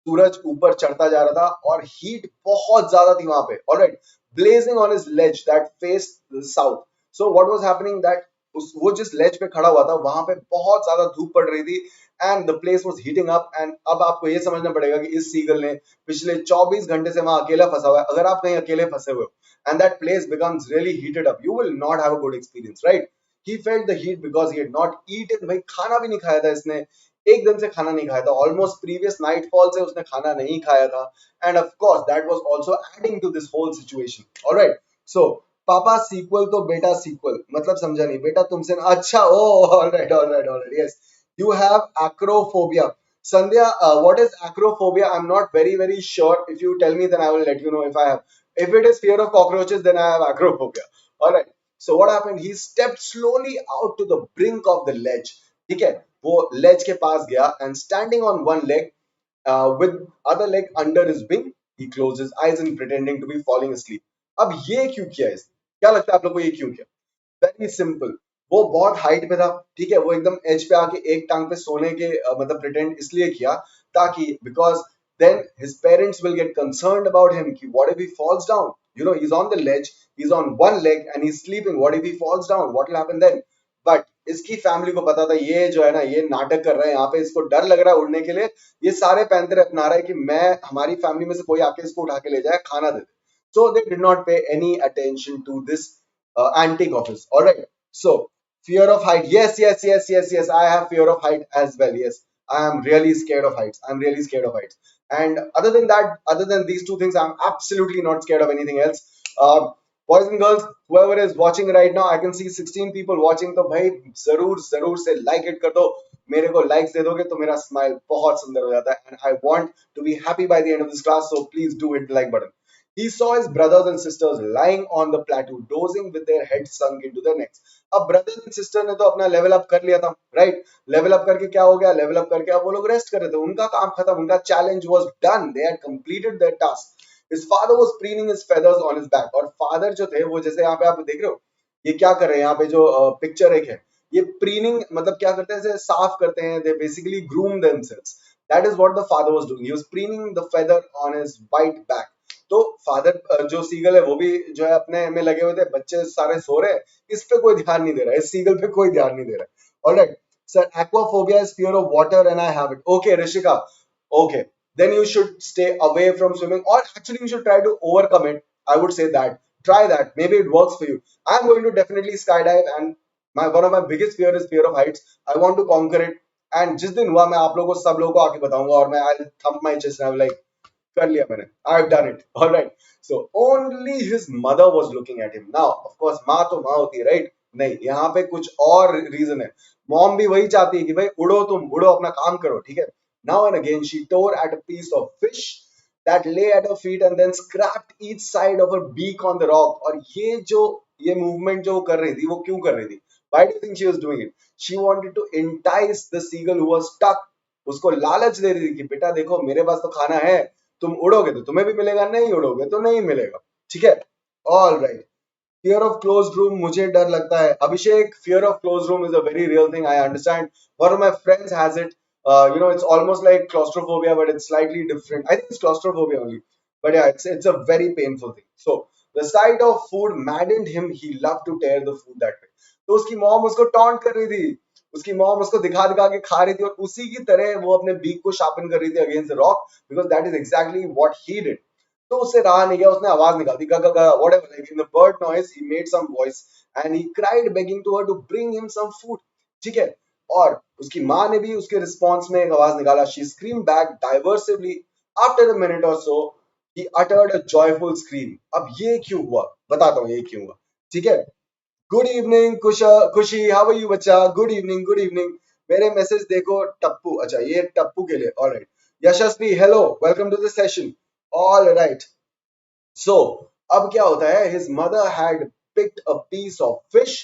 सूरज ऊपर चढ़ता जा रहा था और हीट बहुत ज्यादा थी वहां पे, alright, blazing on his ledge that face south. So what was happening that उस वो जिस लेज पे खड़ा हुआ था वहां पे बहुत ज्यादा धूप पड़ रही थी and the place was heating up. And अब आपको ये समझना पड़ेगा कि इस सीगल ने पिछले 24 घंटे से वहां अकेला फंसा हुआ है। अगर आप कहीं अकेले फंसे हुए हो and that place becomes really heated up, you will not have a good experience, right? He felt the heat because he had not eaten, भाई खाना भी नहीं खाया था इसने, एकदम से खाना नहीं खाया था, ऑलमोस्ट प्रीवियस नाइटफॉल से उसने खाना नहीं खाया था। And of course that was also adding to this whole situation, alright. So पापा सीक्वल तो बेटा सीक्वल, मतलब समझा नहीं बेटा तुमसे ना, अच्छा ओ, alright alright alright, yes, you have acrophobia. Sandhya, what is acrophobia? I'm not very sure. If you tell me, then I will let you know if I have. If it is fear of cockroaches, then I have acrophobia. All right. So what happened? He stepped slowly out to the brink of the ledge. ठीक है, वो ledge के पास गया and standing on one leg, with other leg under his wing, he closed his eyes and pretending to be falling asleep. अब ये क्यों किया इसने? क्या लगता है आप लोग को ये क्यों किया? वेरी सिंपल, वो बहुत हाइट पे था, ठीक है, वो एकदम एज पे आके एक टांग पे सोने के मतलब प्रिटेंड इसलिए किया ताकि because then his parents will get concerned about him कि what if he falls down, he is on the ledge, he is on one leg and he is sleeping, what if he falls down, what will happen then? But इसकी family को पता था ये जो है ना, ये नाटक कर रहा है यहाँ पे, इसको डर लग रहा है उड़ने के लिए, ये सारे पैंतरे अपना रहा है कि मैं, हमारी फैमिली में से कोई आके इसको उठा के ले जाए, खाना दे दे। So they did not pay any attention to this antic of his. All right. So fear of height. Yes. I have fear of height as well. Yes, I am really scared of heights. I'm really scared of heights. And other than that, other than these two things, I'm absolutely not scared of anything else. Boys and girls, whoever is watching right now, I can see 16 people watching. तो भाई जरूर से like it कर दो, मेरे को likes दे दोगे तो मेरा smile बहुत सुंदर हो जाता है, and I want to be happy by the end of this class, so please do hit the like button. He saw his brothers and sisters lying on the plateau, dozing with their heads sunk into their necks. अब brother and sister ने तो अपना level up कर लिया था, right? Level up करके क्या हो गया, लेवल अप करके अब वो लोग रेस्ट कर रहे थे, उनका काम खत्म, उनका challenge was done, they had completed there task. His father was preening his feathers on his back, और फादर जो थे वो, जैसे यहाँ पे आप देख रहे हो, ये क्या कर रहे हैं, यहाँ पे जो पिक्चर एक है, ये प्रीनिंग मतलब क्या करते हैं, जैसे साफ करते हैं, they basically groom themselves, that is what the father was doing, he was preening the feather on his white back. तो फादर जो सीगल है वो भी जो है अपने में लगे हुए थे, बच्चे सारे सो रहे हैं, इस पे कोई ध्यान नहीं दे रहा है, इस सीगल पे कोई ध्यान नहीं दे रहा है। Alright sir, aquaphobia is fear of water and I have it. Okay, Rishika, okay, then you should stay away from swimming, or actually you should try to overcome it. I would say that try that, maybe it works for you. I'm going to definitely skydive, and my one of my biggest fear is fear of heights. I want to conquer it, and जिस दिन हुआ मैं आप लोगों को, सब लोगों को आके बताऊंगा, और मैं I'll thump my chest and I'm like, कर लिया मैंने, I've done it. All right. So only his mother was looking at him. Now, of course, माँ तो माँ होती है, right? नहीं, यहाँ पे कुछ और रीजन है। मॉम भी वही चाहती है कि भाई उड़ो, तुम उड़ो, अपना काम करो, ठीक है? Now and again, she tore at a piece of fish that lay at her feet and then scraped each side of her beak on the rock. और ये मूवमेंट जो कर रही थी, वो क्यों कर रही थी? Why do you think she was doing it? She wanted to entice the seagull who was stuck. उसको लालच दे रही थी कि बेटा देखो, मेरे पास तो खाना है, तुम उड़ोगे तो तुम्हें भी मिलेगा, नहीं उड़ोगे तो नहीं मिलेगा, ठीक है? All right. Fear of closed room, मुझे डर लगता है। Abhishek, fear of closed room is a very real thing, I understand. One of my friends has it, it's almost like claustrophobia, but it's slightly different. I think it's claustrophobia only, but yeah, it's a very painful thing. So the sight of food maddened him. He loved to tear the food that way. तो उसकी mom उसको taunt कर रही थी, उसकी mom उसको दिखा दिखा के खा रही थी, और उसी की तरह वो अपने बीक को शार्पन कर रही थी against the rock, because that is exactly what he did. तो उससे रहा नहीं गया, उसने आवाज निकाल दी, गा गा गा, whatever, like in the bird noise he made some voice and he cried begging to her to bring him some food, ठीक है? और उसकी माँ ने भी उसके रिस्पॉन्स में एक आवाज निकाला, she scream back derisively. After a minute or so he uttered a joyful scream. अब ये क्यों हुआ, बताता हूँ ये क्यों हुआ, ठीक है? Good evening Khushi, how are you बच्चा? Good evening, good evening. मेरे मैसेज देखो टप्पू, अच्छा ये टप्पू के लिए, alright. Yashasvi, hello, welcome to the session. Alright, so अब क्या होता है, his mother had picked a piece of fish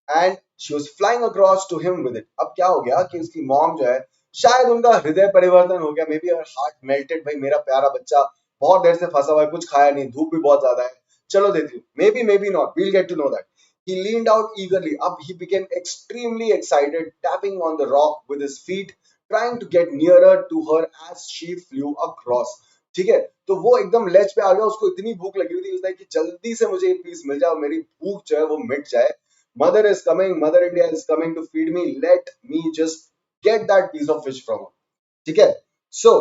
and she was flying across to him with it. अब क्या हो गया कि उसकी मॉम जो है, शायद उनका हृदय परिवर्तन हो गया, मे बी हार्ट मेल्टेड, भाई मेरा प्यारा बच्चा बहुत देर से फंसा हुआ है, कुछ खाया नहीं, धूप भी बहुत ज्यादा है, चलो देती हूँ, may be not, we'll get to know that. He leaned out eagerly. Up he became extremely excited, tapping on the rock with his feet, trying to get nearer to her as she flew across. ठीक है, तो वो एकदम latch पे आ गया, उसको इतनी भूख लगी हुई थी, उसने कि जल्दी से मुझे ये पीस मिल जाए, मेरी भूख जो है वो मिट जाए. Mother is coming, mother India is coming to feed me, let me just get that piece of fish from. ठीक है, सो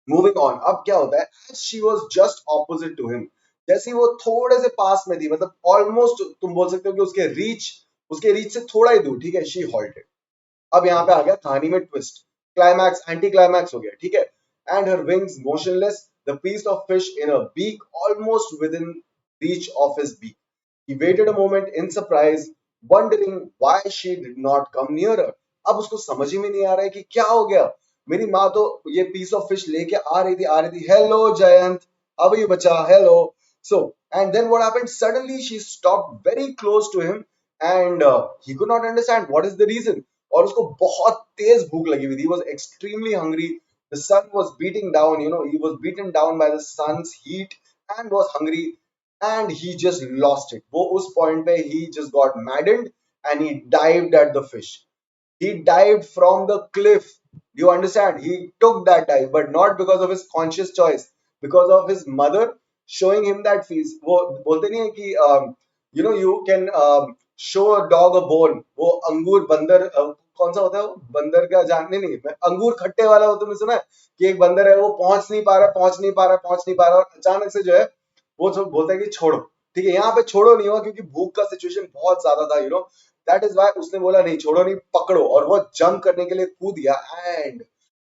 मूविंग ऑन. अब क्या होता है, as she was just opposite to him, जैसे वो थोड़े से पास में थी, मतलब ऑलमोस्ट तुम बोल सकते हो कि उसके रीच से थोड़ा ही दूर, ठीक है, शी हॉल्टेड. अब यहाँ पे आ गया कहानी में ट्विस्ट, क्लाइमैक्स, एंटी क्लाइमैक्स हो गया. ठीक है, and her wings motionless, the piece of fish in a beak almost within reach of his beak. He waited a moment in surprise, wondering why she did not come nearer. अब उसको समझ ही में नहीं आ रहा है कि क्या हो गया. मेरी माँ तो ये पीस ऑफ फिश लेके आ रही थी. Hello Jayant, how are you बच्चा, hello. So, and then what happened? Suddenly she stopped very close to him, and he could not understand what is the reason. और उसको बहुत तेज भूख लगी हुई थी. He was extremely hungry. The sun was beating down, he was beaten down by the sun's heat and was hungry, and he just lost it. वो उस point पे he just got maddened and he dived at the fish. He dived from the cliff. You understand? He took that dive, but not because of his conscious choice, because of his mother showing him that feast. वो बोलते नहीं है कि you can show a dog a bone. वो अंगूर बंदर कौन सा होता है, वो बंदर का जानने नहीं, मैं अंगूर खट्टे वाला हो, तुमने सुना है कि एक बंदर है, वो पहुंच नहीं पा रहा, और अचानक से जो है वो जो बोलता है कि छोड़ो. ठीक है, यहाँ पे छोड़ो नहीं हुआ क्योंकि भूख का सिचुएशन बहुत ज्यादा था, दैट इज वाई उसने बोला नहीं छोड़ो नहीं, पकड़ो, और वो जंप करने के लिए कूद गया. And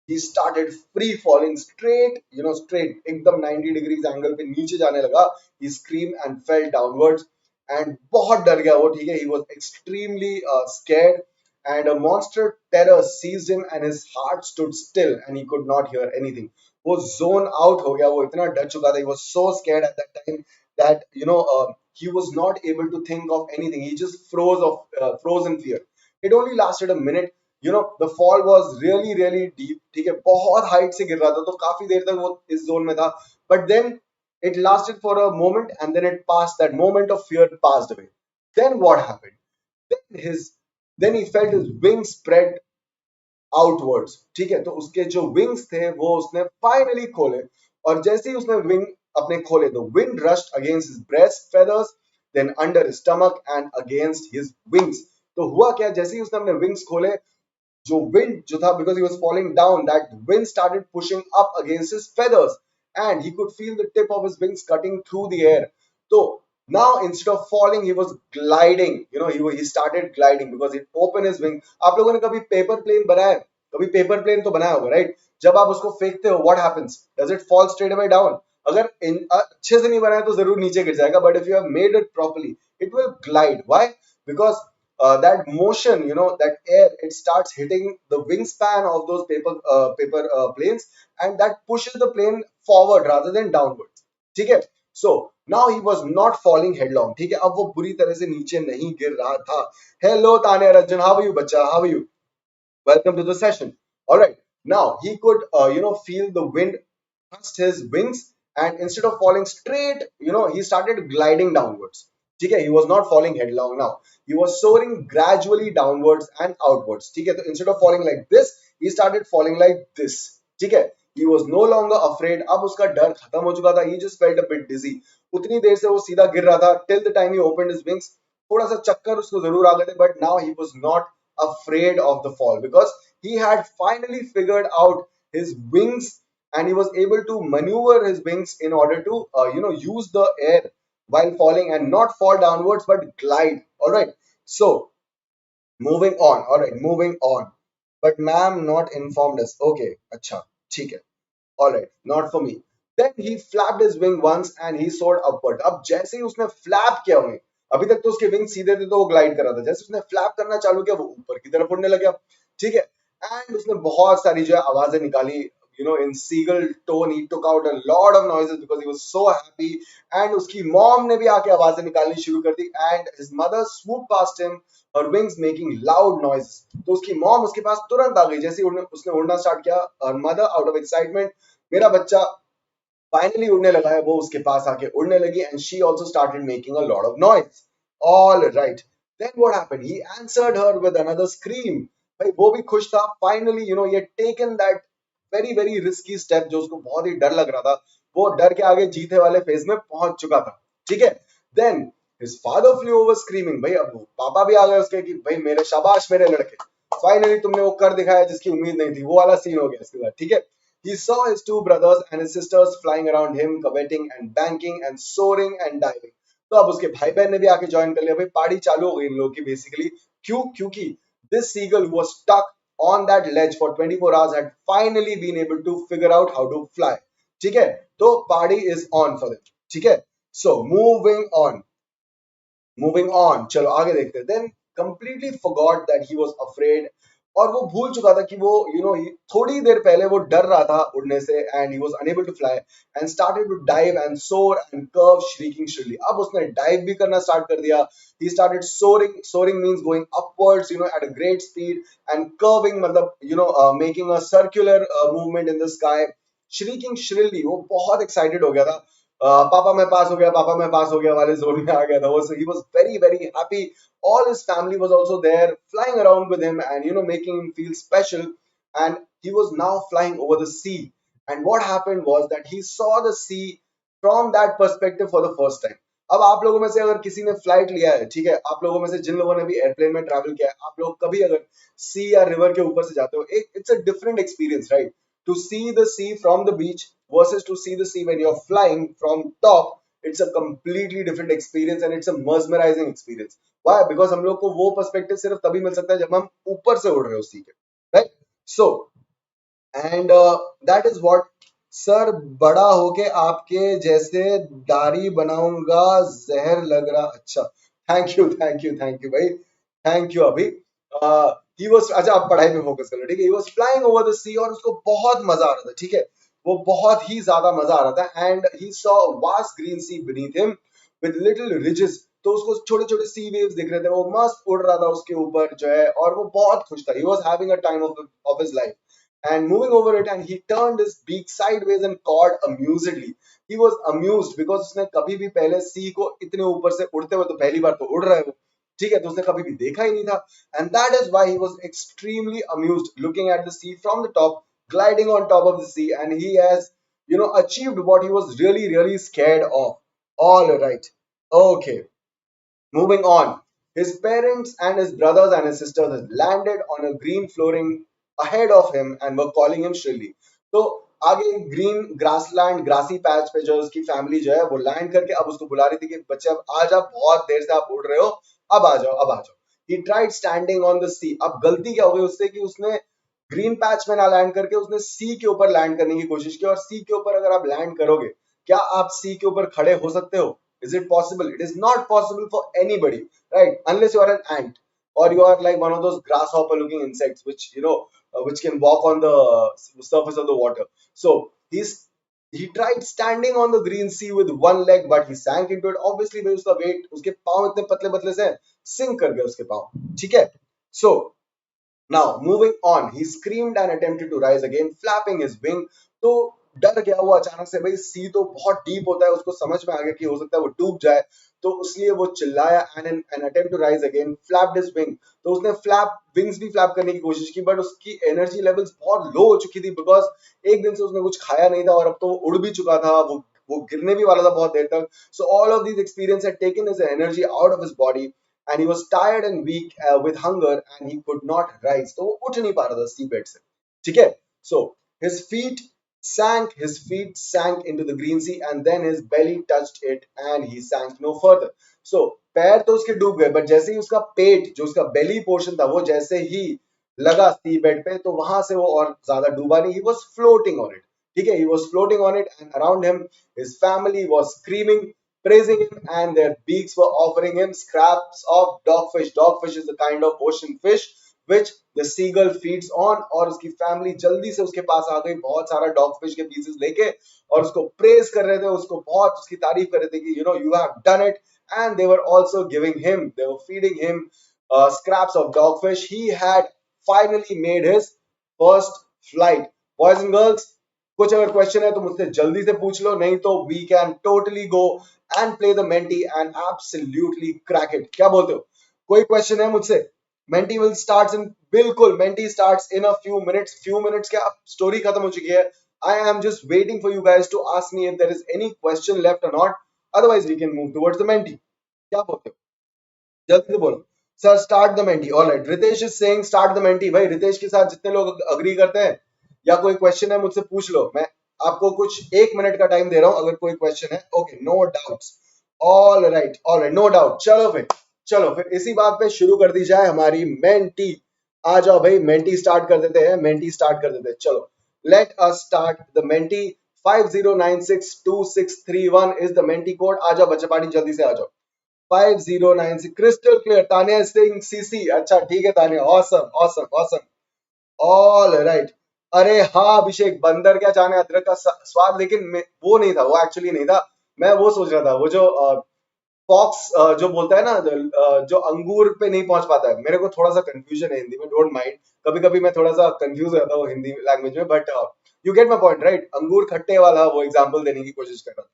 he started free falling straight, straight एकदम 90 degrees एंगल पे नीचे जाने लगा. He screamed and fell downwards, and बहुत डर गया वो. ठीक है, he was extremely scared, and a monster terror seized him and his heart stood still and he could not hear anything. वो zone out हो गया, वो इतना डर चुका था. He was so scared at that time that he was not able to think of anything. He just froze in fear. It only lasted a minute. The fall was really really deep. ठीक है, बहुत height से गिर रहा था, तो काफी देर तक वो इस जोन में था. But then it lasted for a moment and then it passed. That moment of fear passed away. Then what happened? Then his then he felt his wings spread outwards. ठीक है, तो उसके जो wings थे वो उसने finally खोले, और जैसे ही उसने wing अपने खोले, the wind rushed against his breast feathers, then under his stomach and against his wings. तो हुआ क्या, जैसे ही उसने अपने wings खोले, जो wind जो था, because he was falling down, that wind started pushing up against his feathers and he could feel the tip of his wings cutting through the air. So now instead of falling he was gliding. He started gliding because it opened his wing. आप लोगों ने कभी paper plane बनाया है? कभी paper plane तो बनाया होगा, राइट? जब आप उसको फेंकते हो, what happens? Does it fall straight away down? अगर अच्छे से नहीं बनाया तो जरूर नीचे गिर जाएगा, but if you have made it properly it will glide. Why? Because that motion, that air, it starts hitting the wingspan of those paper planes, and that pushes the plane forward rather than downwards. ठीक है, so now he was not falling headlong. ठीक है, अब वो बुरी तरह से नीचे नहीं गिर रहा था. Hello Tanya Rajan, how are you बच्चा, how are you? Welcome to the session. All right, now he could feel the wind thrust his wings, and instead of falling straight, he started gliding downwards. Okay, he was not falling headlong now. He was soaring gradually downwards and outwards. Okay, so instead of falling like this, he started falling like this. Okay, he was no longer afraid. अब उसका डर खत्म हो चुका था. He just felt a bit dizzy. उतनी देर से वो सीधा गिर रहा था till the time he opened his wings. थोड़ा सा चक्कर उसको जरूर आ गए थे, but now he was not afraid of the fall because he had finally figured out his wings, and he was able to maneuver his wings in order to use the air while falling and not fall downwards but glide. All right, so moving on. All right, moving on. But ma'am not informed us. Okay, acha, theek hai. All right, not for me. Then he flapped his wing once and he soared upward. अब जैसे ही उसने flap किया wing, अभी तक तो उसके wing सीधे थे तो वो glide कर रहा था, जैसे उसने flap करना चालू किया वो ऊपर की तरफ उड़ने लगा. ठीक है, and उसने बहुत सारी जो है आवाजें निकाली, in seagull tone he took out a lot of noises because he was so happy. And उसकी mom ने भी आके आवाजें निकालनी शुरू कर दी, and his mother swooped past him, her wings making loud noises. तो उसकी mom उसके पास तुरंत आ गई जैसे ही उसने उड़ना स्टार्ट किया. Her mother out of excitement, मेरा बच्चा फाइनली उड़ने लगा है, वो उसके पास आके उड़ने लगी, and she also started making a lot of noise. All right. Then what happened? He answered her with another scream. भाई वो भी खुश था. Finally, he had taken that very very risky step जो उसको बहुत ही डर लग रहा था. वो डर के आगे जीते वाले फेज में पहुंच चुका था. ठीक है. Then his father flew over screaming. भाई अब पापा भी आ गए उसके कि भाई मेरे शाबाश मेरे लड़के, फाइनली तुमने वो कर दिखाया जिसकी उम्मीद नहीं थी. वो वाला सीन हो गया इसके बाद. ठीक है. He saw his two brothers and his sisters flying around him, coveting and banking and soaring and diving. तो अब उसके भाई बहन ने भी आके ज्वाइन कर लिया. भाई पार्टी चालू हो गई इन लोगों की बेसिकली. क्यों? क्योंकि this seagull who was stuck on that ledge for 24 hours had finally been able to figure out how to fly. ठीक है. तो party is on for them. ठीक है. So moving on, चलो आगे देखते हैं. Then completely forgot that he was afraid, और वो भूल चुका था कि वो थोड़ी देर पहले वो डर रहा था उड़ने से, and he was unable to fly and started to dive and soar and curve shrieking shrilly. अब उसने dive भी करना start कर दिया. He started soaring means going upwards at a great speed, and curving मतलब making a circular movement in the sky. Shrieking shrilly, वो बहुत excited हो गया था. पापा मैं पास हो गया, पापा मैं पास हो गया वाले जोन में आ गया था वो. So he was very very happy. All his family was also there, flying around with him and making him feel special. And he was now flying over the sea. And what happened was that he saw the sea from that perspective for the first time. अब आप लोगों में से अगर किसी ने flight लिया है, ठीक है, आप लोगों में से जिन लोगों ने भी एयरप्लेन में ट्रैवल किया है, आप लोग कभी अगर सी या रिवर के ऊपर से जाते हो, it's a different experience, right? To see the sea from the beach versus to see the sea when you're flying from top, it's a completely different experience and it's a mesmerizing experience. Why? Because हम लोग को वो perspective सिर्फ तभी मिल सकता है जब हम ऊपर से उड़ रहे हो सी के, right? So and that is what. Sir बड़ा होके आपके जैसे दाढ़ी बनाऊंगा, जहर लग रहा. अच्छा, थैंक यू भाई, थैंक यू. अभी ही वाज, अच्छा आप पढ़ाई पे फोकस कर लो, ठीक है. He was flying over the sea और उसको बहुत मजा आ रहा था. ठीक है, वो बहुत ही ज्यादा मजा आ रहा था. And he saw vast green sea beneath him with little ridges. तो उसको छोटे छोटे सी वेव्स दिख रहे थे. वो मस्त उड़ रहा था उसके ऊपर जो है, और वो बहुत खुश था. He was having a time of his life and moving over it, and he turned his beak sideways and cawed amusedly. He was amused because उसने कभी भी पहले सी को इतने ऊपर से उड़ते हुए तो पहली बार तो उड़ रहा है वो, ठीक है, तो उसने कभी भी देखा ही नहीं था. And that is why he was extremely amused looking at the sea from the top, gliding on top of the sea, and he has achieved what he was really really scared of. All right, okay. Moving on, his parents and his brothers and his sisters had landed on a green flooring ahead of him and were calling him shrilly. तो आगे green grassland grassy patch पे जो उसकी family जो है वो land करके अब उसको बुला रही थी कि बच्चे अब आ जाओ, बहुत देर से आप उड़ रहे हो, अब आ जाओ अब आ जाओ. He tried standing on the sea. अब गलती क्या हो गई उससे कि उसने ग्रीन पैच में ना लैंड करके उसने सी के ऊपर लैंड करने की कोशिश की. और सी के ऊपर अगर आप लैंड करोगे, क्या आप सी के ऊपर खड़े हो सकते हो? Is it possible? It is not possible for anybody, right? Unless you are an ant or you are like one of those grasshopper looking insects which can walk on the surface of the water. So he tried standing on the green sea with one leg, but he sank into it. Obviously भाई उसका weight, उसके पाँव इतने पतले पतले से sink कर गए उसके पाँव, ठीक है. So now moving on, he screamed and attempted to rise again, flapping his wing. तो डर गया वो अचानक से. भाई सी तो बहुत डीप होता है, उसको समझ में आ गया कि हो सकता है वो डूब जाए, तो उसलिए वो चिल्लाया and attempt to rise again, flapped his wing. तो उसने विंग्स भी फ्लैप करने की कोशिश की, बट उसकी एनर्जी लेवल्स बहुत लो हो चुकी थी बिकॉज एक दिन से उसने कुछ खाया नहीं था और अब तो वो उड़ भी चुका था, वो गिरने भी वाला था बहुत देर तक. So all of these experience had taken his energy out of his body and he was tired and weak with hunger and he could not rise. तो वो उठ नहीं पा रहा था सी बेड से, ठीक है. So his feet sank into the green sea and then his belly touched it and he sank no further. So पैर तो उसके डूब गए, बट जैसे ही उसका पेट, जो उसका बेली पोर्शन था, वो जैसे ही लगा सी बेड पे, तो वहां से वो और ज्यादा डूबा नहीं. ही was floating on it, ठीक है. He was floating on it and around him his family was screaming, praising him, and their beaks were offering him scraps of dogfish. Dogfish is a kind of ocean fish which the seagull feeds on, और उसकी family जल्दी से उसके पास आ गई बहुत सारा dog fish के pieces लेके, और उसको प्रेज कर रहे थे, उसको बहुत उसकी तारीफ कर रहे थे कि you have done it, and they were also they were feeding him scraps of dogfish. He had finally made his first flight. Boys and girls, कुछ अगर क्वेश्चन है तो मुझसे जल्दी से पूछ लो, नहीं तो we can totally go and play the Menti and absolutely crack it. क्या बोलते हो? कोई क्वेश्चन है मुझसे? मेंटी विल स्टार्ट इन, बिल्कुल Menti starts in a few minutes. क्या स्टोरी खत्म हो चुकी है? I am just waiting for you guys to ask me if there is any question left or not, otherwise we can move towards the Menti. क्या बोलते हो? जल्दी से बोलो. Sir start the Menti. Alright, Ritesh is saying start the Menti. भाई रितेश के साथ जितने लोग अग्री करते हैं या कोई क्वेश्चन है मुझसे पूछ लो. मैं आपको कुछ 1 मिनट का टाइम दे रहा हूं अगर कोई क्वेश्चन है. Okay, no doubts. Alright, no doubt. चलो फिर इसी बात पे शुरू कर दी जाए हमारी मेंटी. आ जाओ भाई, मेंटी स्टार्ट कर देते हैं. चलो, let us start the Menti. 50962631 is the Menti code. आ जाओ बच्चे पार्टी, जल्दी से आ जाओ. 5096 crystal clear. Tania Singh C C. अच्छा ठीक है Tania, awesome awesome awesome. All right. अरे हाँ अभिषेक, बंदर क्या जाने अदरक का स्वाद, लेकिन वो नहीं था, वो एक्चुअली नहीं था. मैं वो सोच रहा था, वो जो फॉक्स जो बोलता है ना, जो अंगूर पे नहीं पहुंच पाता है. मेरे को थोड़ा सा कंफ्यूजन है हिंदी में, डोंट माइंड. कभी कभी मैं थोड़ा सा कंफ्यूज रहता हूँ हिंदी लैंग्वेज में, but you get my point right. अंगूर खट्टे वाला वो एग्जाम्पल देने की कोशिश कर रहा था.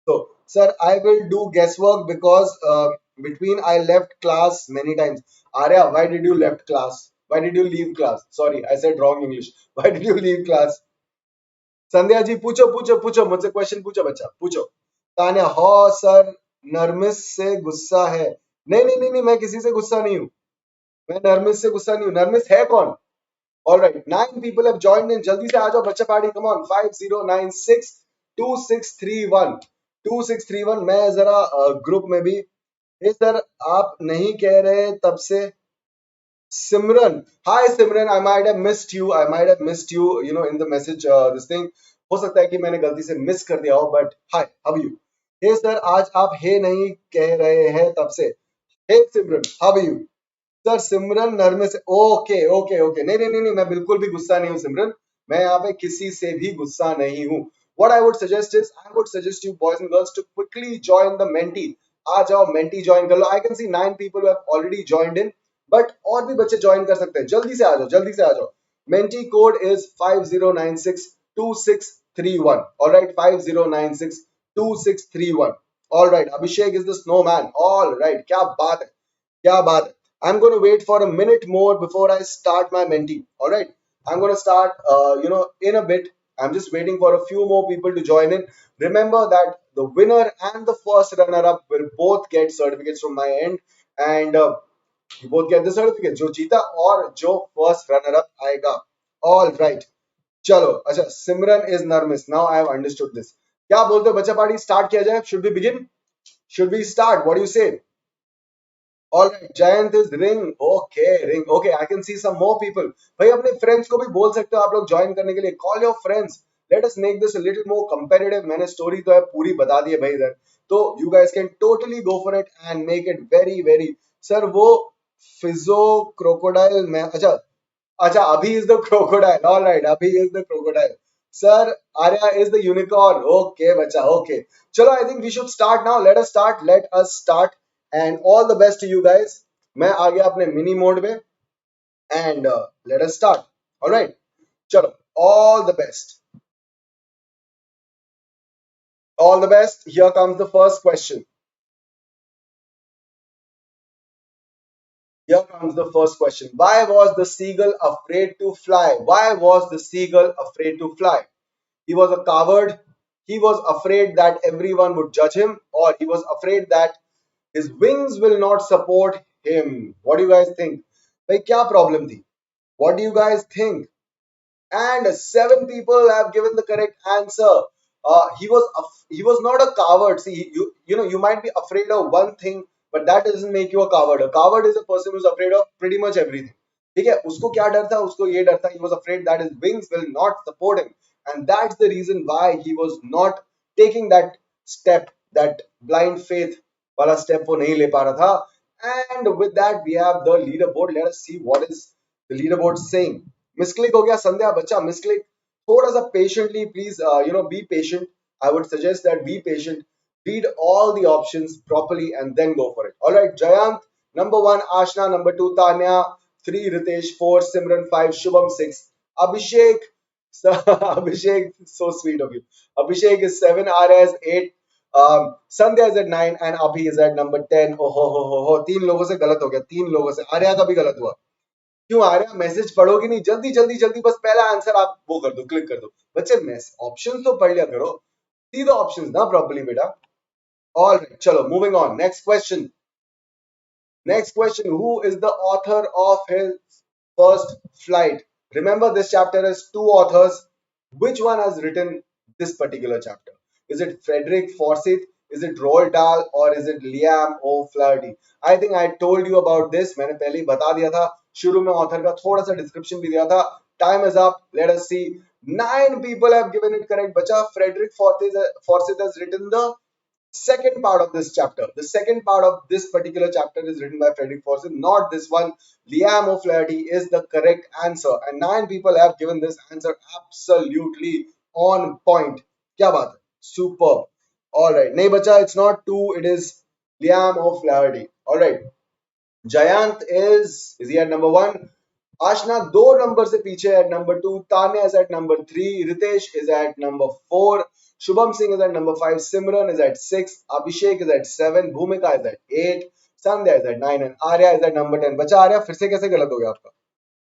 So, sir, I will do guesswork because between I left class many times. Arya, why did you left class? Why did you leave class? Sorry, I said wrong English. Why did you leave class? Sandhya ji पूछो मुझसे question पूछो बच्चा, पूछो. तान्या, हो sir नरमिस से गुस्सा है. नहीं, मैं किसी से गुस्सा नहीं हूँ. मैं नरमिस से गुस्सा नहीं हूँ. नरमिस है कौन? All right, 9 people have joined in. जल्दी से आ जाओ बच्चा पार्टी. Come on, 50962631 2631. मैं जरा ग्रुप में भी. हे सर आप नहीं कह रहे तब से. सिमरन, हाय सिमरन, I might have missed you, in the message, this thing. हो सकता है कि मैंने गलती से मिस कर दिया हो, but hi, how are you? Hey sir आज आप हे नहीं कह रहे हैं तब से. Hey Simran, how are you? Sir Simran नरमे से. ओके, नहीं, मैं बिल्कुल भी गुस्सा नहीं हूँ सिमरन. मैं यहाँ पे किसी से भी गुस्सा नहीं हूँ. What I would suggest is, I would suggest you boys and girls to quickly join the Menti. आ जाओ मेंटी ज्वाइन कर लो. I can see 9 people who have already joined in, but और भी बच्चे ज्वाइन कर सकते हैं. जल्दी से आ जाओ. Menti code is 50962631. All right, 50962631. All right, Abhishek is the snowman. All right, क्या बात है. I'm going to wait for a minute more before I start my Menti. All right, I'm going to start, in a bit. I'm just waiting for a few more people to join in. Remember that the winner and the first runner-up will both get certificates from my end, and you both get the certificate. जो जीता और जो first runner-up आएगा. All right. चलो, अच्छा सिमरन is Narmis. Now I have understood this. क्या बोलते हो बच्चा पार्टी, स्टार्ट किया जाए? Should we begin? Should we start? What do you say? All right, Jayant is ring. Okay, ring. Okay, I can see some more people. भाई अपने friends को भी बोल सकते हो आप लोग join करने के लिए. Call your friends. Let us make this a little more competitive. मैंने story तो है पूरी बता दी है भाई इधर. तो you guys can totally go for it and make it very very. Sir वो फिजो crocodile में अच्छा अभी is the crocodile. All right, अभी is the crocodile. Sir, Arya is the unicorn. Okay बच्चा, okay. चलो, I think we should start now. Let us start. And all the best to you guys. मैं आ गया अपने mini mode में, and let us start. All right, चलो, all the best. Here comes the first question. Why was the seagull afraid to fly? He was a coward. He was afraid that everyone would judge him, or he was afraid that his wings will not support him. What do you guys think? भाई क्या problem थी? What do you guys think? And 7 people have given the correct answer. He was not a coward. See, you might be afraid of one thing, but that doesn't make you a coward. A coward is a person who's afraid of pretty much everything. ठीक है, उसको क्या डर था? उसको ये डर था. He was afraid that his wings will not support him, and that's the reason why he was not taking that step, that blind faith वाला step वो नहीं ले पा रहा था. And with that, we have the leaderboard. Let us see what is The leaderboard saying misclick हो गया संध्या बच्चा misclick. थोड़ा सा patiently please be patient. I would suggest that be patient. Read all the options properly and then go for it. All right, Jayant number 1, Ashna number 2, Tanya 3, Ritesh 4, Simran 5, Shubham 6, Abhishek. Abhishek, so sweet of you. Abhishek is 7, Arya is 8, Sandhya is at 9 and Abhi is at number 10. Oh हो तीन लोगों से गलत हो गया, तीन लोगों से आर्या का भी गलत हुआ. क्यों आर्या मैसेज पढ़ोगे नहीं? जल्दी जल्दी जल्दी बस पहला आंसर आप वो कर दो, क्लिक कर दो. बच्चे ऑप्शन तो पढ़ लिया करो, सी द ऑप्शंस ना प्रॉपर्ली बेटा. ऑल राइट, चलो moving on. Next question. Next question. Who is the author of his first flight? Remember, this chapter has two authors. Which one has written this particular chapter? Is it Frederick Forsyth? Is it Roald Dahl? Or is it Liam O'Flaherty? I think I told you about this. मैंने पहले ही बता दिया था. शुरू में author का थोड़ा सा description भी दिया था. Time is up. Let us see. 9 people have given it correct. बचा Frederick Forsyth has written the second part of this chapter. The second part of this particular chapter is written by Frederick Forsyth, not this one. Liam O'Flaherty is the correct answer, and 9 people have given this answer absolutely on point. क्या बात है? Superb. All right. नहीं बचा, it's not 2. It is Liam O'Flaherty. All right. Jayant is he at number 1? Ashna दो number से पीछे at number 2. Tanya is at number 3. Ritesh is at number 4. Shubham Singh is at number 5. Simran is at 6. Abhishek is at 7. Bhumika is at 8. Sandhya is at 9 and Arya is at number 10. बचा आर्या फिर से कैसे गलत हो गया आपका?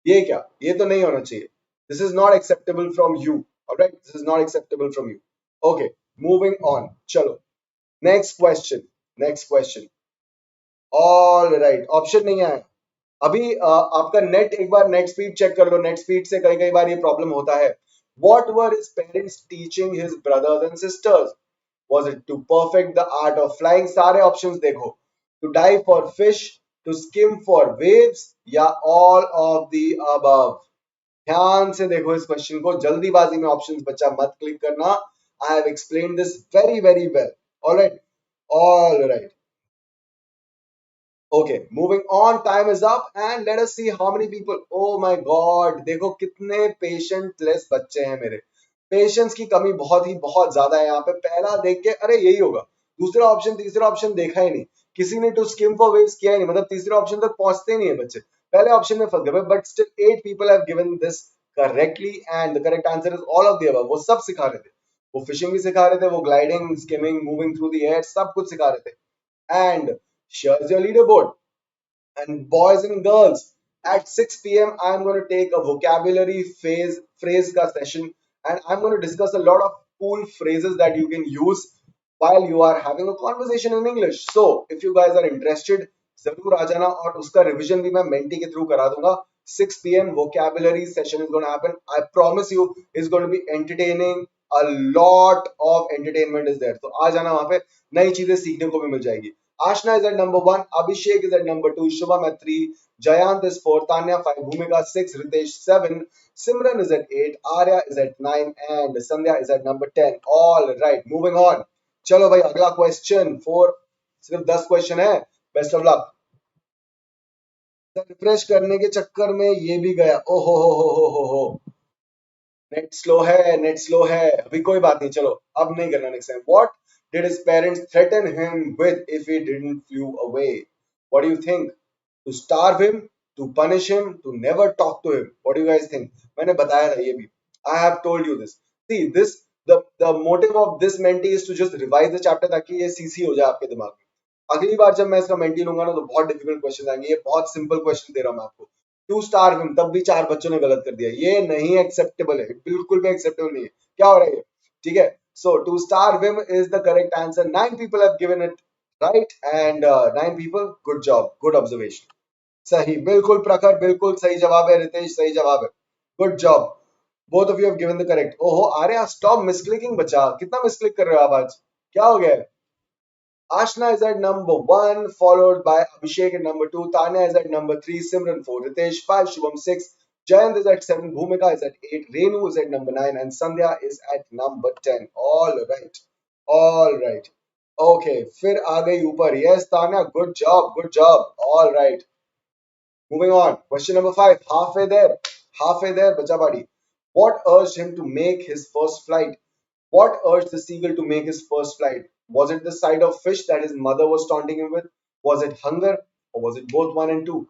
ये क्या? ये तो नहीं होना चाहिए. This is not acceptable from you. Alright? This is not acceptable from you. Okay. Moving on. चलो. Next question. Next question. All right. Option नहीं आया. अभी आपका नेट एक बार नेट स्पीड चेक कर लो. नेट स्पीड से कई कई बार ये प्रॉब्लम होता है. What were his parents teaching his brothers and sisters? Was it to perfect the art of flying? सारे ऑप्शंस देखो. To dive for fish, to skim for waves, या all of the above. ध्यान से देखो इस question को. जल्दीबाजी में ऑप्शंस बच्चा मत क्लिक करना. I have explained this very very well. All right. All right. Okay, moving on. Time is up, and let us see how many people. Oh my God, देखो कितने patientless बच्चे हैं मेरे. Patience की कमी बहुत ज्यादा है यहाँ पे. पहला देख के अरे यही होगा. दूसरा ऑप्शन तीसरा ऑप्शन देखा ही नहीं. किसी ने टू स्किम फॉर वेव्स किया ही नहीं. मतलब तीसरे ऑप्शन तक पहुंचते ही नहीं है बच्चे. पहले ऑप्शन में फंस गए. But still 8 people have given this correctly, and the correct answer is all of the above. वो सब सिखा रहे थे. वो फिशिंग भी सिखा रहे थे. वो gliding, skimming, moving through the air, सब कुछ सिखा रहे थे. And here's your leaderboard. And boys and girls, at 6 p.m. I'm going to take a vocabulary phrase ka session, and I'm going to discuss a lot of cool phrases that you can use while you are having a conversation in English. So if you guys are interested, जरूर आ जाना. और उसका revision भी मैं mentee के through करा दूंगा. 6 p.m. vocabulary session is going to happen. I promise you it's going to be entertaining. A lot of entertainment is there. तो आ जाना वहां पे, नई चीजें सीखने को भी मिल जाएगी. Ashna is at number 1, Abhishek is at number 2, Shubham at 3, Jayant is 4, Tanya 5, Bhumika 6, Ritesh 7, Simran is at 8, Arya is at 9, and Sandhya is at number 10. All right, moving on. चलो भाई अगला क्वेश्चन. 4 सिर्फ 10 question है. Best of luck. Refresh करने के चक्कर में ये भी गया. ओहो हो. नेट स्लो है, नेट स्लो है. अभी कोई बात नहीं, चलो अब नहीं करना next time. What did his parents threaten him with if he didn't flew away? What do you think? To starve him, to punish him, to never talk to him? What do you guys think? मैंने बताया था ये भी. I have told you this. See this, the motive of this mentee is to just revise the chapter, ताकि ये CC हो जाए आपके दिमाग में. अगली बार जब मैं इसका मेंटी लूंगा ना, तो बहुत डिफिकल्ट क्वेश्चन आएंगे. ये बहुत सिंपल क्वेश्चन दे रहा हूं मैं आपको. टू स्टार हिम, तब भी 4 बच्चों ने गलत कर दिया. ये नहीं एक्सेप्टेबल है, बिल्कुल भी एक्सेप्टेबल नहीं है. क्या हो रहा है ये? ठीक है. So to starve him is the correct answer. 9 people have given it right, and 9 people, good job, good observation. सही, बिल्कुल प्रखर, बिल्कुल सही जवाब है. रितेश सही जवाब है. Good job. Both of you have given the correct. ओहो आर्या, स्टॉप मिसक्लिकिंग बच्चा. कितना मिसक्लिक कर रहे हो आप आज? क्या हो गया है? Ashna is at number 1, followed by Abhishek at number 2, Tanya is at number 3, Simran 4, Ritesh 5, Shubham 6, Jayant is at 7, Bhumika is at 8, Renu is at number 9, and Sandhya is at number 10. All right. All right. Okay. फिर आ गई ऊपर. Yes, Tanya, good job. Good job. All right. Moving on. Question number 5. Halfway there. Halfway there, bacha badi. What urged him to make his first flight? What urged the seagull to make his first flight? Was it the sight of fish that his mother was taunting him with? Was it hunger? Or was it both one and two?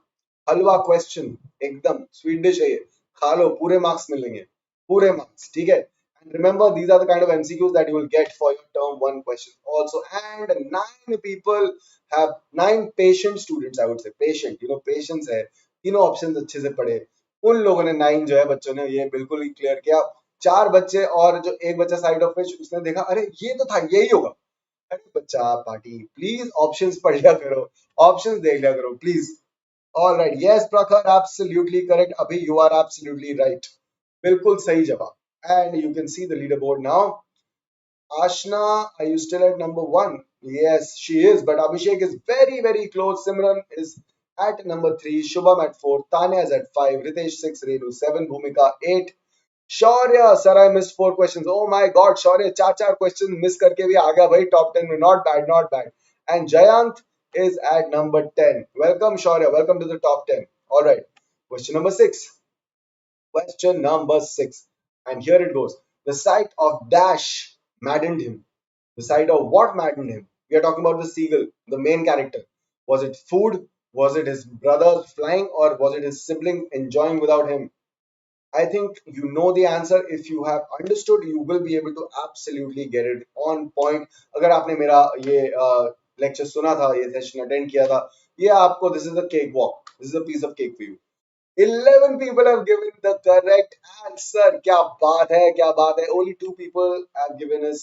Halwa question एकदम sweet dish है ये खा लो पूरे marks मिलेंगे पूरे marks ठीक है and remember these are the kind of MCQs that you will get for your term 1 question also and 9 patient students I would say patient patience है तीनों ऑप्शंस अच्छे से पढ़े उन लोगों ने 9 जो है बच्चों ने ये बिल्कुल ही क्लियर किया 4 बच्चे और जो एक बच्चा साइड ऑफ फिश उसने देखा अरे ये तो था यही होगा अरे बच्चा पार्टी प्लीज ऑप्शंस पढ़ लिया करो ऑप्शंस देख लिया करो please All right. Yes, Prakhar, absolutely correct. Abhi, you are absolutely right. Bilkul sahi jawab. And you can see the leaderboard now. Ashna, are you still at number 1? Yes, she is. But Abhishek is very, very close. Simran is at number 3. Shubham at 4. Tanya is at 5. Ritesh 6. Renu 7. Bhumika 8. Shaurya, sir, I missed 4 questions. Oh my God, Shaurya, 4 questions miss करके भी आ गया भाई top 10 में. Not bad, not bad. And Jayant is at number 10. Welcome, Shaurya. Welcome to the top 10. All right. Question number 6. Question number 6. And here it goes. The sight of Dash maddened him. The sight of what maddened him? We are talking about the seagull, the main character. Was it food? Was it his brother flying? Or was it his sibling enjoying without him? I think you know the answer. If you have understood, you will be able to absolutely get it on point. अगर आपने मेरा ये lecture सुना था, ये session attend किया था, ये आपको this is the cake walk. This is a piece of cake for you. 11 people have given the correct answer. क्या बात है क्या बात है Only 2 people have given us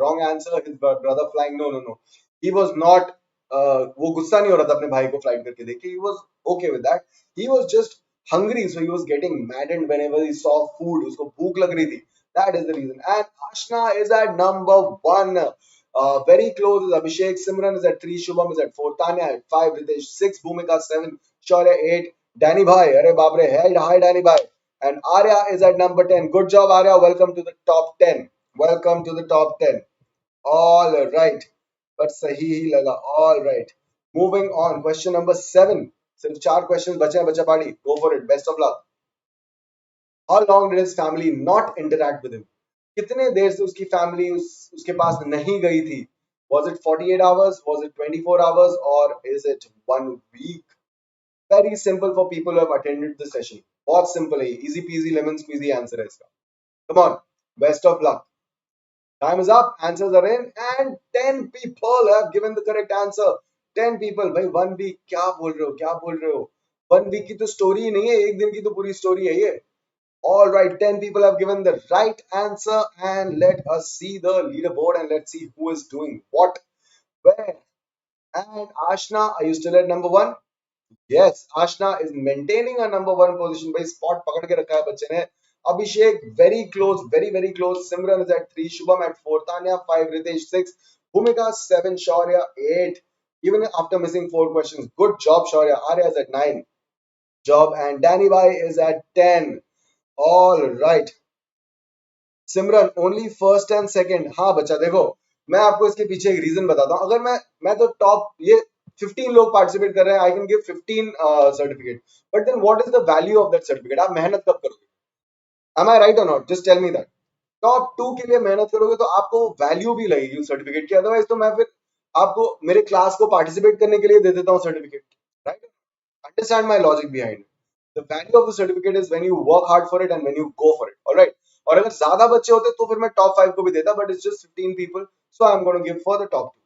wrong answer. His brother flying. No. He was not वो गुस्सा नहीं हो रहा था अपने भाई को फ्लाइट करके देख के. He was okay with that. He was just hungry, so he was getting maddened whenever he saw food. उसको भूख लग रही थी. That is the reason. And Ashna is at number 1. Very close is Abhishek. Simran is at 3. Shubham is at 4. Tanya at 5. Ritesh 6. Bhumika 7. Shaurya 8. Danny Bhai, अरे बाप रे, hi Danny Bhai. And Arya is at number 10. Good job, Arya. Welcome to the top 10. Welcome to the top 10. All right. But सही ही लगा. All right. Moving on. Question number 7. सिर्फ 4 questions बचे हैं बच्चा party. Go for it. Best of luck. How long did his family not interact with him? कितने देर से उसकी family उसके पास नहीं गई थी? Was it 48 hours? Was it 24 hours? Or is it 1 week? Very simple for people who have attended the session. बहुत simple है, easy peasy lemon squeezy answer है इसका. Come on, best of luck. Time is up, answers are in, and 10 people have given the correct answer. 10 people, भाई 1 week क्या बोल रहे हो? क्या बोल रहे हो? 1 week की तो story ही नहीं है, एक दिन की तो पूरी story है ये. All right, 10 people have given the right answer, and let us see the leaderboard and let's see who is doing what, where. And Ashna, are you still at number 1? Yes, Ashna is maintaining a number 1 position by spot पकड़ के रखा है बच्चे ने. Abhishek very close, very very close. Simran is at 3, Shubham at 4, Tanya 5, Ritesh 6, Bhumika 7, Shaurya 8. Even after missing 4 questions, good job Shaurya. Arya is at 9, job, and Danny Bhai is at 10. All right. Simran only first and second. हाँ बच्चा देखो, मैं आपको इसके पीछे एक reason बताता हूँ. अगर मैं तो टॉप ये 15 लोग पार्टिसिपेट कर रहे हैं, I can give 15 certificate, but then what is the value of that certificate? आप मेहनत कब करोगे? एम आई राइट और not? Just tell me that. Top 2 के लिए मेहनत करोगे तो आपको वैल्यू भी लगेगी उस सर्टिफिकेट की. अदरवाइज तो मैं फिर आपको मेरे क्लास को पार्टिसिपेट करने के लिए दे देता हूँ certificate. Right? Understand my logic behind it. The value of the certificate is when you work hard for it and when you go for it. All right. और अगर ज्यादा बच्चे होते तो फिर मैं टॉप 5 को भी देता, but it's just 15 people, so I'm going to give for the top 2.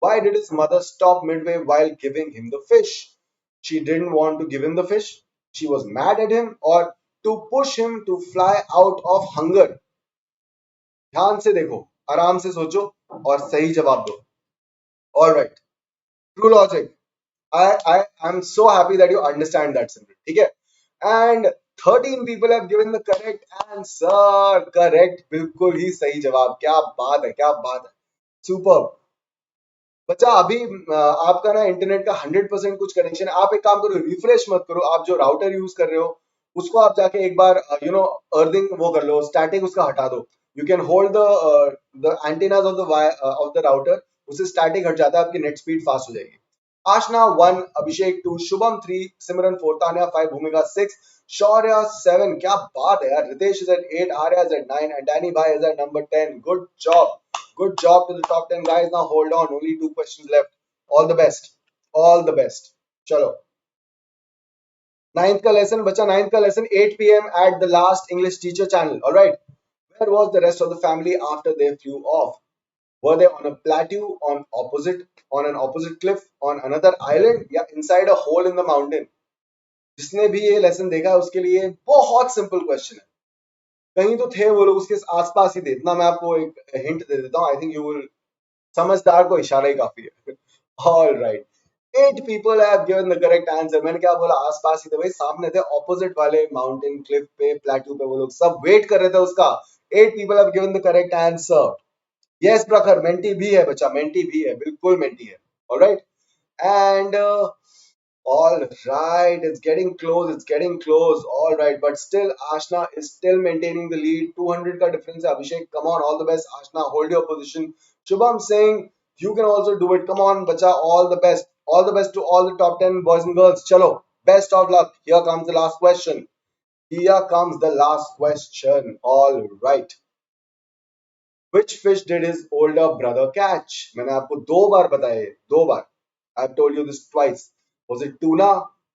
Why did his mother stop midway while giving him the fish? She didn't want to give him the fish. She was mad at him, or to push him to fly out of hunger. ध्यान से देखो, आराम से सोचो और सही जवाब दो. All right. True logic. I'm so happy that you understand that, Simran. ठीक है? And 13 people have given the correct answer. Correct. बिल्कुल ही सही जवाब. क्या बात है, क्या बात है. Superb. बच्चा अभी आपका ना इंटरनेट का 100% कुछ कनेक्शन है. आप एक काम करो, रिफ्रेश मत करो. आप जो राउटर यूज कर रहे हो उसको आप जाके एक बार अर्थिंग वो कर लो, स्टैटिक उसका हटा दो. You can hold the antennas of the router, उससे स्टैटिक हट जाता है, आपकी नेट स्पीड फास्ट हो जाएगी. Ashna 1, Abhishek 2, Shubham 3, Simran 4, Tanya 5, Bhumika 6, Shaurya 7. क्या बात है यार. Ritesh is at 8, Arya is at 9, and Danny Bhai is at number 10. Good job. Good job to the top 10 guys. Now hold on. Only 2 questions left. All the best. All the best. Chalo. Ninth का lesson बचा. Ninth का lesson 8 p.m. at the last English teacher channel. Alright. Where was the rest of the family after they flew off? Were they on a plateau, on an opposite cliff, on another island, या inside a hole in the mountain? जिसने भी ये lesson देखा है उसके लिए बहुत simple question है. कहीं तो थे वो लोग उसके आसपास ही थे. इतना मैं आपको एक हिंट दे देता हूँ. I think you will. समझदार को इशारा ही काफी है. All right. 8 people have given the correct answer. मैंने क्या बोला, आसपास ही थे भाई, सामने थे, ऑपोजिट वाले माउंटेन क्लिफ पे, प्लेट्यू पे वो लोग सब वेट कर रहे थे उसका. 8 people have given the correct answer. Yes, प्रखर, मेंटी भी है बच्चा, मेंटी भी है, बिल्कुल मेंटी है. Alright. And all right, it's getting close, it's getting close. All right, but still Ashna is still maintaining the lead. 200 ka difference hai. Abhishek, come on, all the best. Ashna, hold your position. Shubham saying you can also do it. Come on, bacha, all the best. All the best to all the top 10 boys and girls. Chalo, best of luck. Here comes the last question. Here comes the last question. All right. Which fish did his older brother catch? मैंने आपको 2 बार बताया है, 2 बार. I've told you this twice. Was it tuna?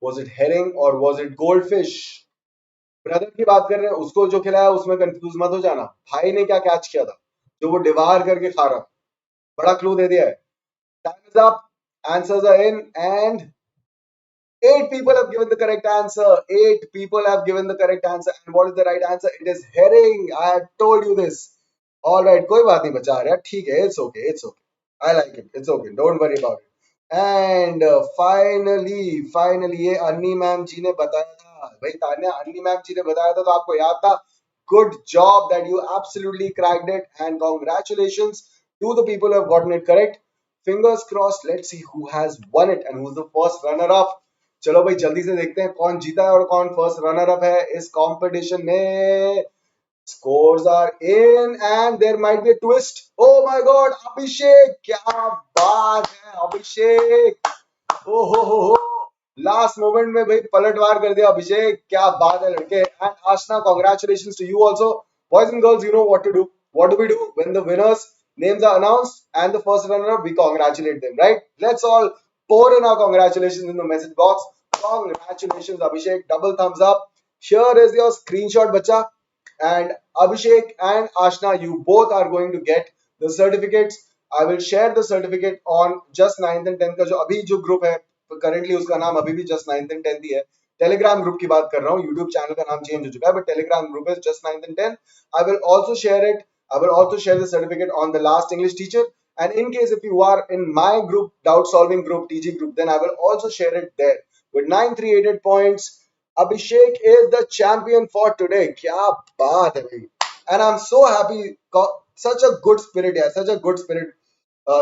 Was it herring? Or was it goldfish? Brother की बात कर रहे हैं, उसको जो खिलाया उसमें कंफ्यूज मत हो जाना. भाई ने क्या कैच किया था जो वो डिवार करके खा रहा. बड़ा क्लू दे दिया है. Time is up. Answers are in and 8 people have given the correct answer. 8 people have given the correct answer. And what is the right answer? It is herring. I have told you this. All right, कोई बात नहीं बचा रहा. ठीक है, it's okay, it's okay. I like it. It's okay. Don't worry about it. And finally ये अन्नी ma'am जी ने बताया था. भाई तान्या, अन्नी मैम जी ने बताया था तो आपको याद था. Good job that you absolutely cracked it. And congratulations to the people who have gotten it correct. Fingers crossed. Let's see who has won it and who's the first runner-up. चलो भाई जल्दी से देखते हैं कौन जीता है और कौन फर्स्ट रनर अप है इस कंपटीशन में. Scores are in and there might be a twist. Oh my god, Abhishek, क्या बात है अभिषेक. ओ हो. लास्ट मोमेंट में भाई पलटवार कर दिया अभिषेक. क्या बात है लड़के. And Aashna, congratulations to you also. Boys and girls, you know what to do. What do we do when the winners names are announced and the first runner up? We congratulate them, right? Let's all pour in our congratulations in the message box. Congratulations Abhishek, double thumbs up. Here is your screenshot bacha. And Abhishek and Ashna, you both are going to get the certificates. I will share the certificate on just 9th and 10th का जो अभी जो group है currently उसका नाम अभी भी just 9th and 10th ही है. टेलीग्राम ग्रुप की बात कर रहा हूँ. यूट्यूब चैनल का नाम चेंज हो चुका है बट टेलीग्राम ग्रुप है just 9th and 10th. I will also share it. I will also share the certificate on the last English teacher. And in case if you are in my group, doubt solving group, TG group, then I will also share it there. With 9388 points, Abhishek is the champion for today. क्या बात है भाई. And I'm so happy. Such a good spirit है. Such a good spirit.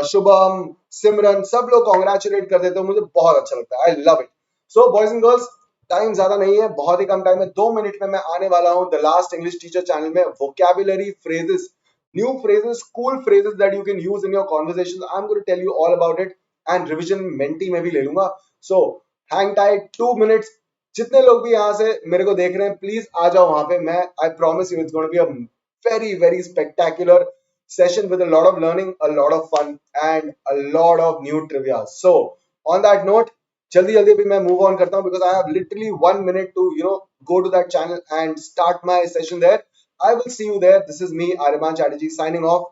Shubham, सिमरन, सब लोग congratulate कर देते हो. मुझे बहुत अच्छा लगता है. I love it. So boys and girls, time ज्यादा नहीं है, बहुत ही कम टाइम है. 2 मिनट में मैं आने वाला हूँ the last English teacher channel में. Vocabulary phrases, new phrases, cool phrases that you can use in your conversation. I am going to tell you all about it. And revision Menti में भी ले लूंगा. So hang tight. 2 मिनट्स. जितने लोग भी यहाँ से मेरे को देख रहे हैं प्लीज आ जाओ वहां पे. मैं I promise you it's going to be a very spectacular session with a lot of learning, a lot of fun and a lot of new trivia. So on that note, jaldi jaldi मैं move on करता हूँ because I have literally 1 minute to go to that channel and start my session there. I will see you there. This is me, Aryaman Chatterjee, signing off.